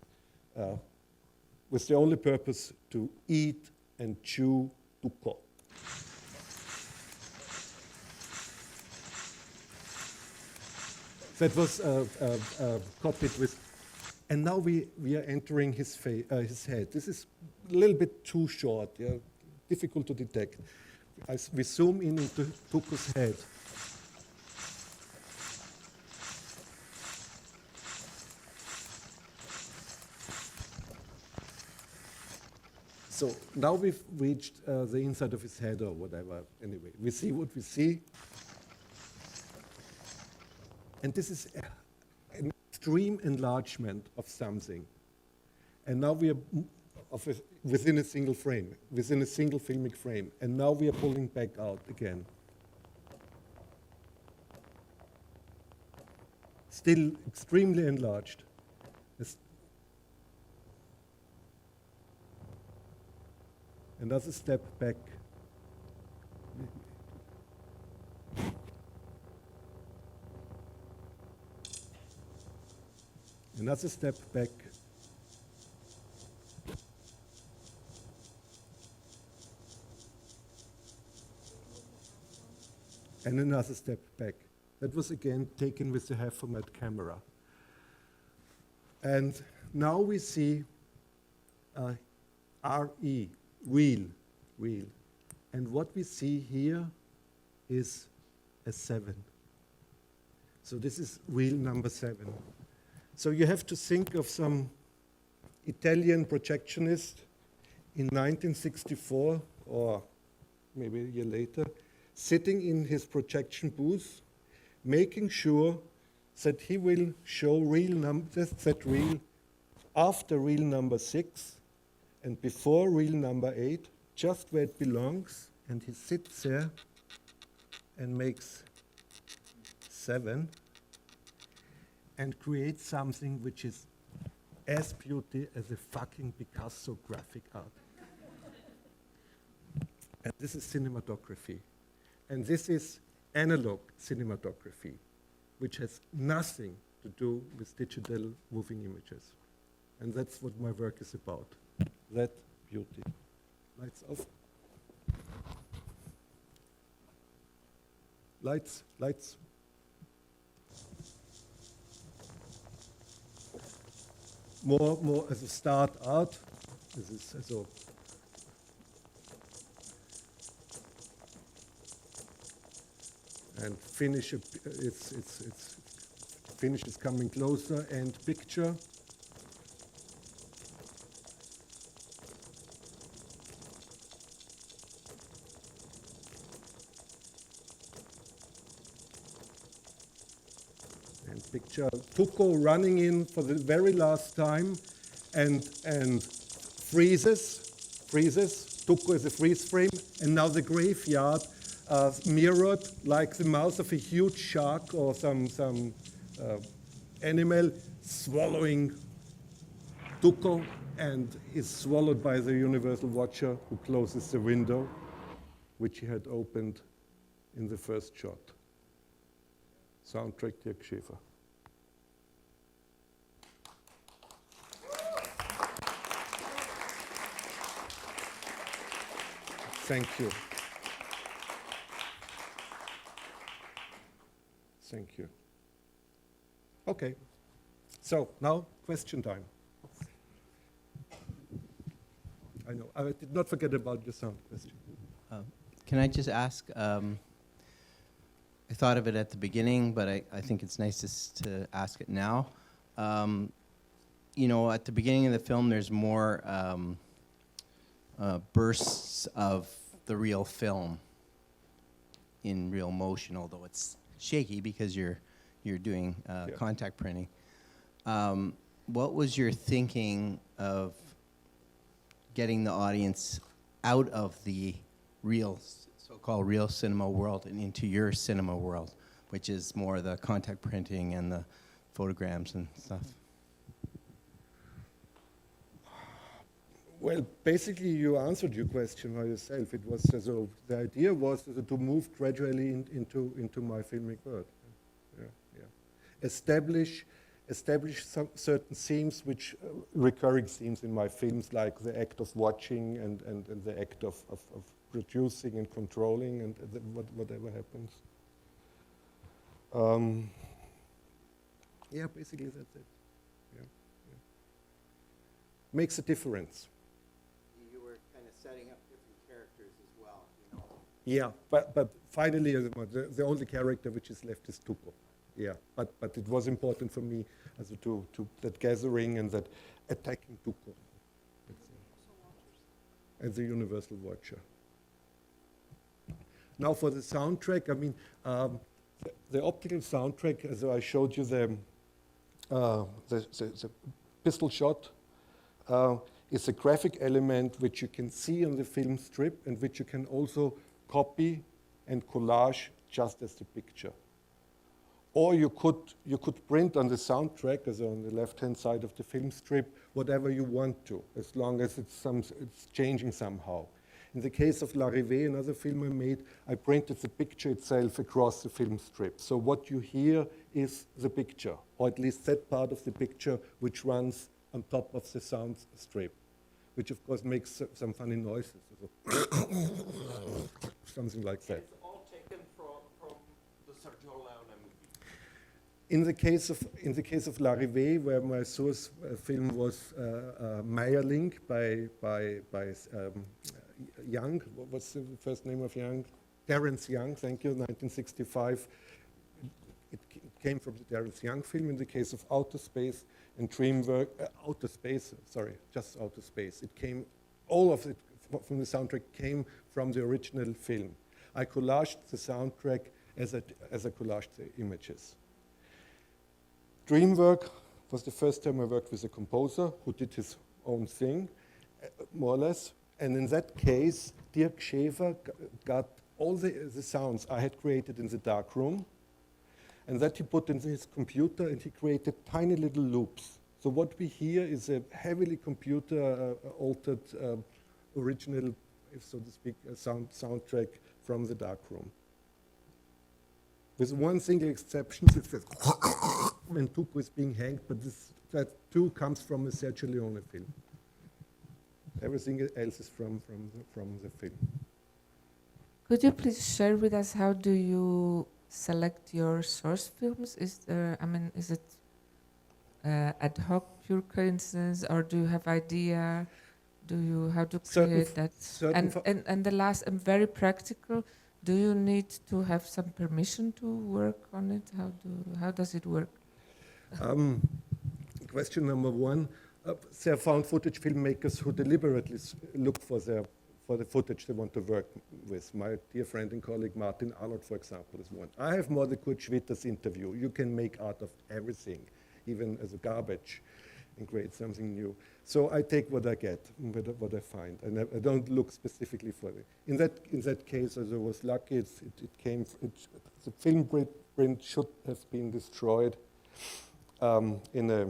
with the only purpose to eat and chew tuco. That was copied with, and now we are entering his head. This is a little bit too short, yeah, difficult to detect. As we zoom in into Tuco's head. So now we've reached the inside of his head or whatever. Anyway, we see what we see. And this is an extreme enlargement of something. And now we are within a single frame, within a single filmic frame. And now we are pulling back out again. Still extremely enlarged. Another step back. Another step back. And another step back. That was again taken with the half-format camera. And now we see RE, real. And what we see here is a 7. So this is real number 7. So you have to think of some Italian projectionist in 1964, or maybe a year later, sitting in his projection booth, making sure that he will show real numbers, that real after real number 6 and before real number 8, just where it belongs, and he sits there and makes 7 and creates something which is as beauty as a fucking Picasso graphic art. And this is cinematography. And this is analog cinematography, which has nothing to do with digital moving images. And that's what my work is about, that beauty. Lights off. Lights. More as a start out. This is so. And finish. Finish is coming closer, and picture. Picture Tuco running in for the very last time and freezes. Tuco is a freeze frame, and now the graveyard mirrored like the mouth of a huge shark or some animal swallowing Tuco, and is swallowed by the universal watcher, who closes the window, which he had opened in the first shot. Soundtrack Tscherkassky. Thank you. Thank you. Okay. So now question time. I know. I did not forget about the sound question. Can I just ask, I thought of it at the beginning, but I think it's nice to ask it now. You know, at the beginning of the film, there's more bursts of the real film in real motion, although it's shaky because you're doing contact printing. What was your thinking of getting the audience out of the real so-called real cinema world and into your cinema world, which is more the contact printing and the photograms and stuff? Well, basically, you answered your question by yourself. It was so the idea was to move gradually into my filmic world. Yeah. Establish some certain themes, which recurring themes in my films, like the act of watching and the act of producing and controlling and whatever happens. Yeah, basically that's it. Yeah. Makes a difference. You were kind of setting up different characters as well, you know. Yeah, but finally, the only character which is left is Tuko. Yeah, but it was important for me as to that gathering and that attacking Tuko as a universal watcher. Now for the soundtrack, I mean, the optical soundtrack, as I showed you the pistol shot, is a graphic element which you can see on the film strip and which you can also copy and collage just as the picture. Or you could print on the soundtrack, as on the left-hand side of the film strip, whatever you want to, as long as it's changing somehow. In the case of L'Arrivée, another film I made, I printed the picture itself across the film strip. So what you hear is the picture, or at least that part of the picture which runs on top of the sound strip, which of course makes some funny noises, something like that. It's all taken from the Sergio Leone movie. In the case of L'Arrivée, where my source film was Meyerling by Young, what's the first name of Young? Terence Young, thank you, 1965. It came from the Terence Young film. In the case of Outer Space and Dreamwork, Outer Space, it came, all of it from the soundtrack came from the original film. I collaged the soundtrack as I collaged the images. Dreamwork was the first time I worked with a composer who did his own thing, more or less. And in that case, Dirk Schäfer got all the sounds I had created in the dark room, and that he put in his computer, and he created tiny little loops. So what we hear is a heavily computer-altered original, if so to speak, soundtrack from the dark room. With one single exception, it says when Tuco is being hanged, but that too comes from a Sergio Leone film. Everything else is from the film. Could you please share with us how do you select your source films? Is it ad hoc, pure coincidence, or do you have idea? How to create that? And the last, very practical. Do you need to have some permission to work on it? How does it work? Question number one. There are found footage filmmakers who deliberately look for the footage they want to work with. My dear friend and colleague Martin Arnold, for example, is one. I have more the Kurt Schwitter's interview. You can make art of everything, even as a garbage, and create something new. So I take what I get, what I find, and I don't look specifically for it. In that case, as I was lucky, the film print should have been destroyed in a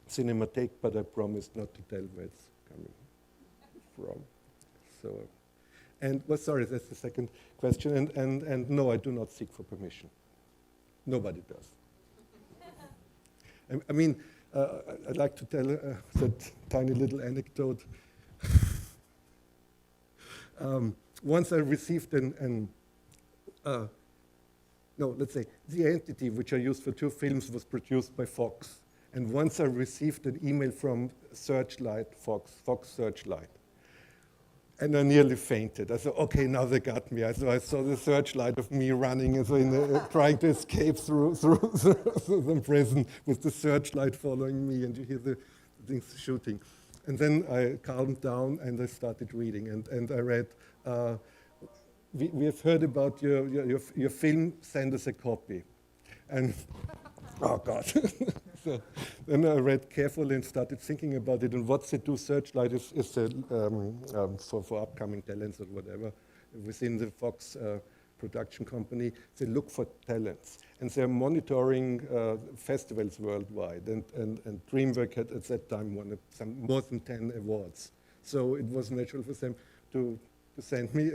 cinematheque, but I promised not to tell where it's coming from. So, sorry, that's the second question. And no, I do not seek for permission. Nobody does. I mean, I'd like to tell that tiny little anecdote. Once I received let's say the entity which I used for 2 films was produced by Fox. And once I received an email from Fox Searchlight. And I nearly fainted. I thought, okay, now they got me. So I saw the searchlight of me running and so trying to escape through the prison with the searchlight following me, and you hear the things shooting. And then I calmed down and I started reading. And I read, we have heard about your film, send us a copy. And, oh God. So then I read carefully and started thinking about it. And what they do, Searchlight is for upcoming talents or whatever. within the Fox production company, they look for talents. And they're monitoring festivals worldwide. And DreamWorks had at that time won more than 10 awards. So it was natural for them to send me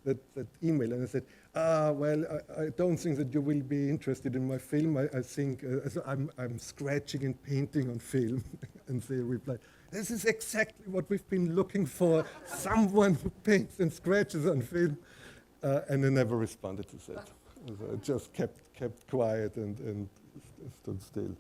that email. And I said, well, I don't think that you will be interested in my film. I think so I'm scratching and painting on film. And they replied, this is exactly what we've been looking for, someone who paints and scratches on film. And I never responded to that. So I just kept quiet and stood still.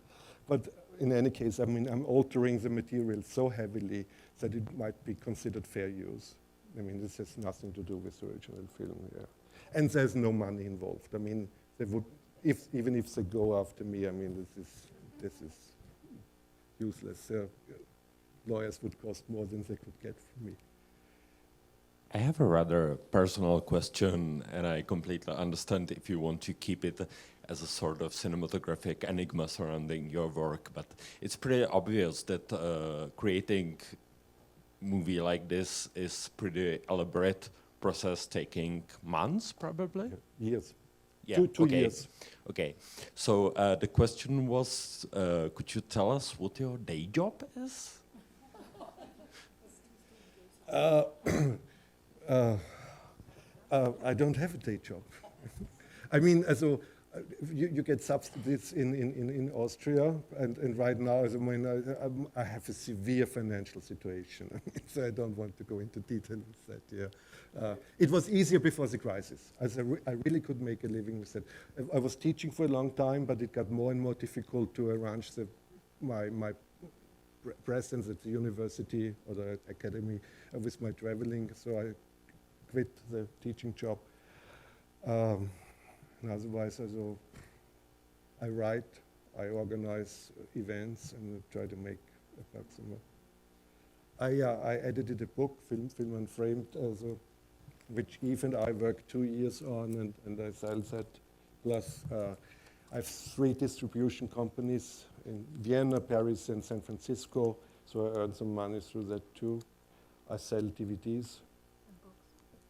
But in any case, I mean, I'm altering the material so heavily that it might be considered fair use. I mean, this has nothing to do with the original film. Yeah. And there's no money involved. I mean, they would, even if they go after me, I mean, this is useless. Lawyers would cost more than they could get from me. I have a rather personal question, and I completely understand if you want to keep it as a sort of cinematographic enigma surrounding your work, but it's pretty obvious that creating a movie like this is pretty elaborate process taking months, probably? Years. Yeah, Two okay. years. Okay, so the question was, could you tell us what your day job is? I don't have a day job. I mean, also, you get subsidies in Austria, and right now, I mean, I have a severe financial situation, so I don't want to go into detail with that. Yeah, it was easier before the crisis. I really could make a living with that. I was teaching for a long time, but it got more and more difficult to arrange my presence at the university or the academy with my traveling, so I quit the teaching job. And otherwise, also, I write, I organize events, and try to make a buck somewhere. I edited a book, Film Unframed, which Eve and I worked 2 years on, and I sell that. Plus, I have 3 distribution companies in Vienna, Paris, and San Francisco, so I earn some money through that too. I sell DVDs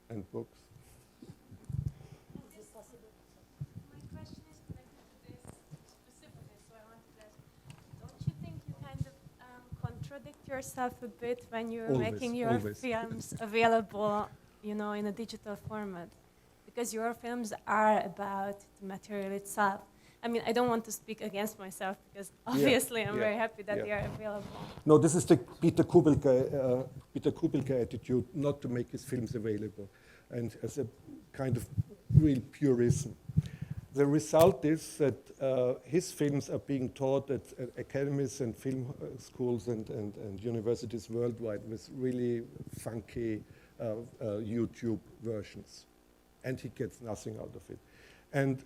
and books. My question is connected to this specifically, so I wanted to ask, don't you think you kind of contradict yourself a bit when you're making your films available, you know, in a digital format? Because your films are about the material itself. I mean, I don't want to speak against myself because obviously I'm very happy that they are available. No, this is the Peter Kubelka attitude, not to make his films available, and as a kind of real purism. The result is that his films are being taught at academies and film schools and universities worldwide with really funky YouTube versions, and he gets nothing out of it. And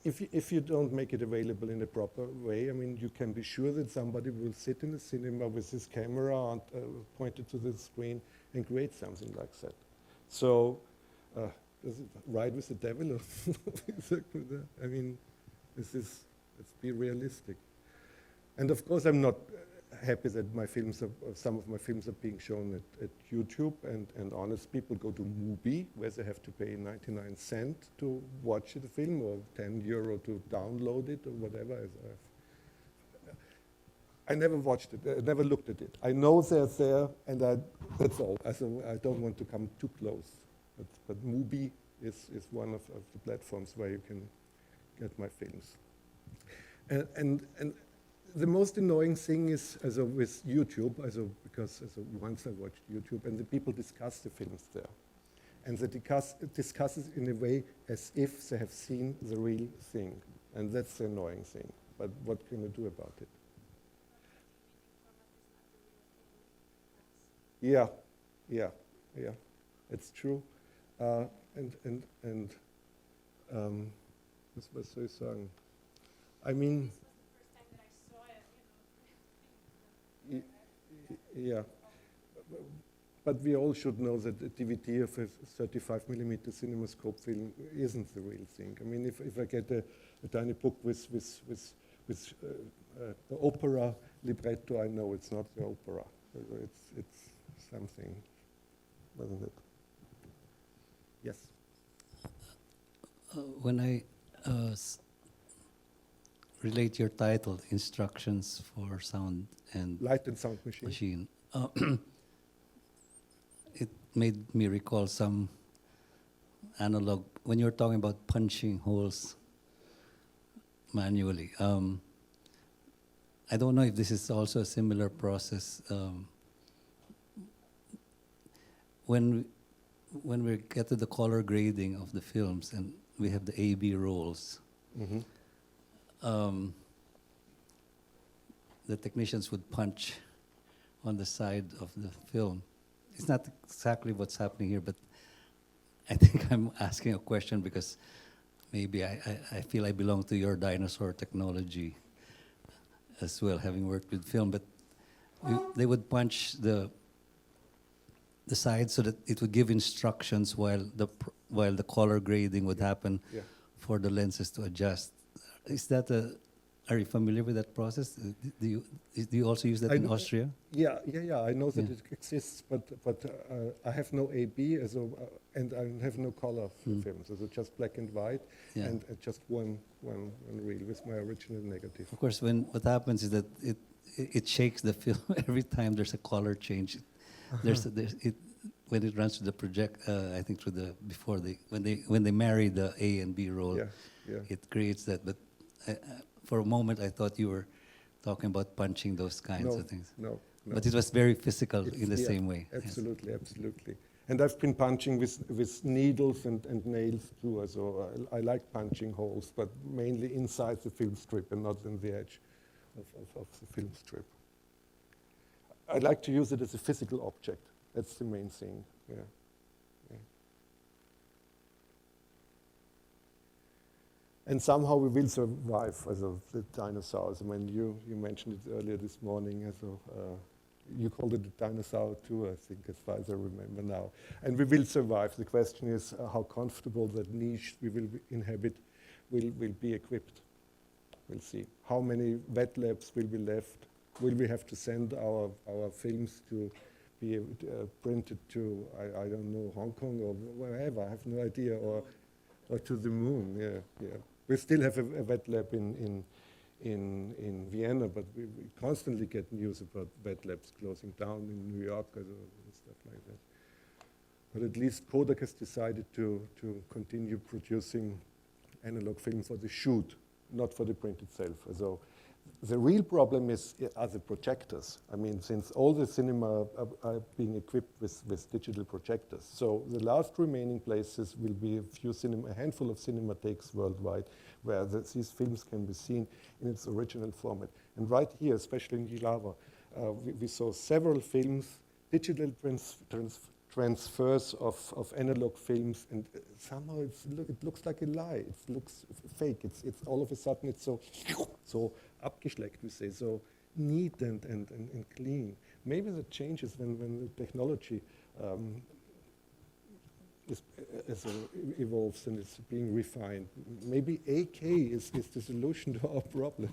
if you don't make it available in a proper way, I mean, you can be sure that somebody will sit in the cinema with his camera and pointed to the screen and create something like that. So, does it ride with the devil? I mean, let's be realistic. And of course, I'm not happy that my films some of my films are being shown at YouTube, and honest people go to Mubi, where they have to pay 99 cents to watch the film, or 10 euro to download it, or whatever. I never watched it, I never looked at it. I know they're there, and that's all. I don't want to come too close. But Mubi is one of the platforms where you can get my films. And the most annoying thing is, with YouTube, because once I watched YouTube, and the people discuss the films there. And they discuss it in a way as if they have seen the real thing. And that's the annoying thing. But what can you do about it? Yeah. It's true. Was soll ich sagen? I mean, yeah, but we all should know that a DVD of a 35mm CinemaScope film isn't the real thing. I mean, if I get a tiny book with opera libretto, I know it's not the opera. It's something, wasn't it? Yes. When I relate your title, Instructions for Sound and Light and Sound Machine. It made me recall some analog, when you were talking about punching holes manually. I don't know if this is also a similar process. When we get to the color grading of the films and we have the A-B rolls, the technicians would punch on the side of the film. It's not exactly what's happening here, but I think I'm asking a question because maybe I feel I belong to your dinosaur technology as well, having worked with film. But they would punch the side so that it would give instructions while the color grading would happen for the lenses to adjust. Is that are you familiar with that process? Do you also use that in Austria? Yeah. I know that it exists, but I have no AB, and I have no color films. So just black and white, and just one reel with my original negative. Of course, what happens is that it shakes the film every time there's a color change. When it runs to the project, I think when they marry the A and B roll, it creates that. But for a moment, I thought you were talking about punching those kinds of things. No. But it was very physical in the same way. Absolutely. And I've been punching with needles and nails too. So I like punching holes, but mainly inside the film strip and not in the edge of the film strip. I like to use it as a physical object. That's the main thing. Yeah. And somehow we will survive as the dinosaurs. I mean, you mentioned it earlier this morning. You called it a dinosaur too, I think, as far as I remember now. And we will survive. The question is how comfortable that niche we will inhabit will be equipped. We'll see. How many wet labs will be left? Will we have to send our films to be printed to, I don't know, Hong Kong or wherever? I have no idea. Or to the moon, yeah. We still have a wet lab in Vienna, but we constantly get news about wet labs closing down in New York and stuff like that. But at least Kodak has decided to continue producing analog film for the shoot, not for the print itself. So the real problem are the projectors. I mean, since all the cinema are being equipped with digital projectors. So the last remaining places will be a handful of cinematheques worldwide where these films can be seen in its original format. And right here, especially in Ji.hlava, we saw several films, digital transfers of analog films, and somehow it looks like a lie. It looks fake. It's all of a sudden it's so abgeschleckt, we say, so neat and clean. Maybe that changes when the technology evolves and it's being refined. Maybe 8K is the solution to our problem.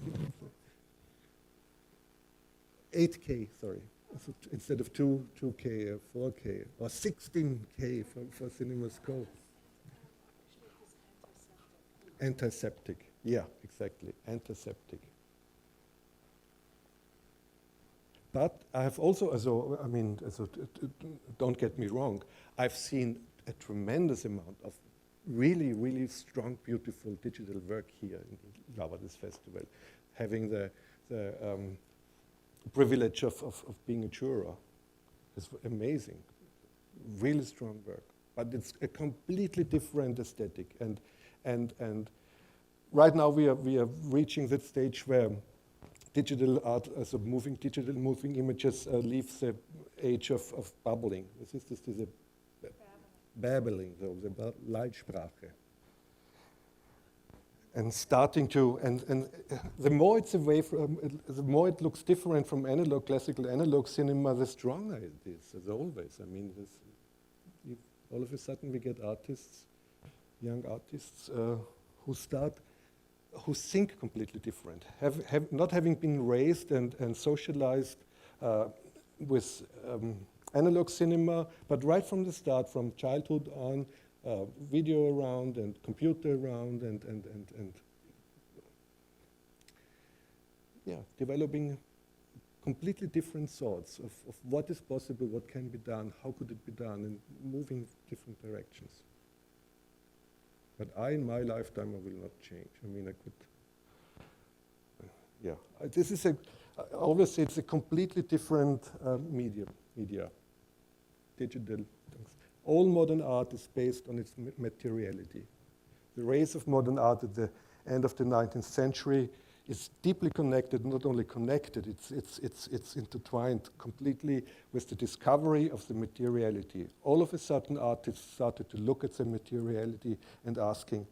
8K, sorry. So instead of 2K or 4K or 16K for CinemaScope. Antiseptic, yeah, exactly, antiseptic. But I have also, don't get me wrong, I've seen a tremendous amount of really, really strong, beautiful digital work here in Ji.hlava, this festival, having the privilege of being a juror. It's amazing, really strong work. But it's a completely different aesthetic. And right now we are reaching that stage where digital art, digital moving images leaves the age of bubbling. Das ist diese babbling, so the Leitsprache. And starting to, and the more it's away from, the more it looks different from classical analog cinema, the stronger it is, as always. I mean, all of a sudden we get artists, young artists, who think completely different, not having been raised and socialized with analog cinema, but right from the start, from childhood on, video around and computer around and yeah, developing completely different thoughts of what is possible, what can be done, how could it be done, and moving different directions. But in my lifetime, I will not change. I mean, I could, yeah. This is obviously it's a completely different media, digital things. All modern art is based on its materiality. The rise of modern art at the end of the 19th century is deeply connected, not only connected, it's intertwined completely with the discovery of the materiality. All of a sudden, artists started to look at the materiality and asking,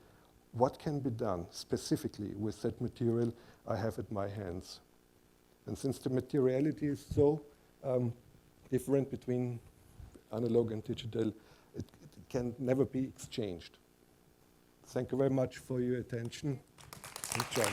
what can be done specifically with that material I have at my hands? And since the materiality is so different between analog and digital, it can never be exchanged. Thank you very much for your attention. And John.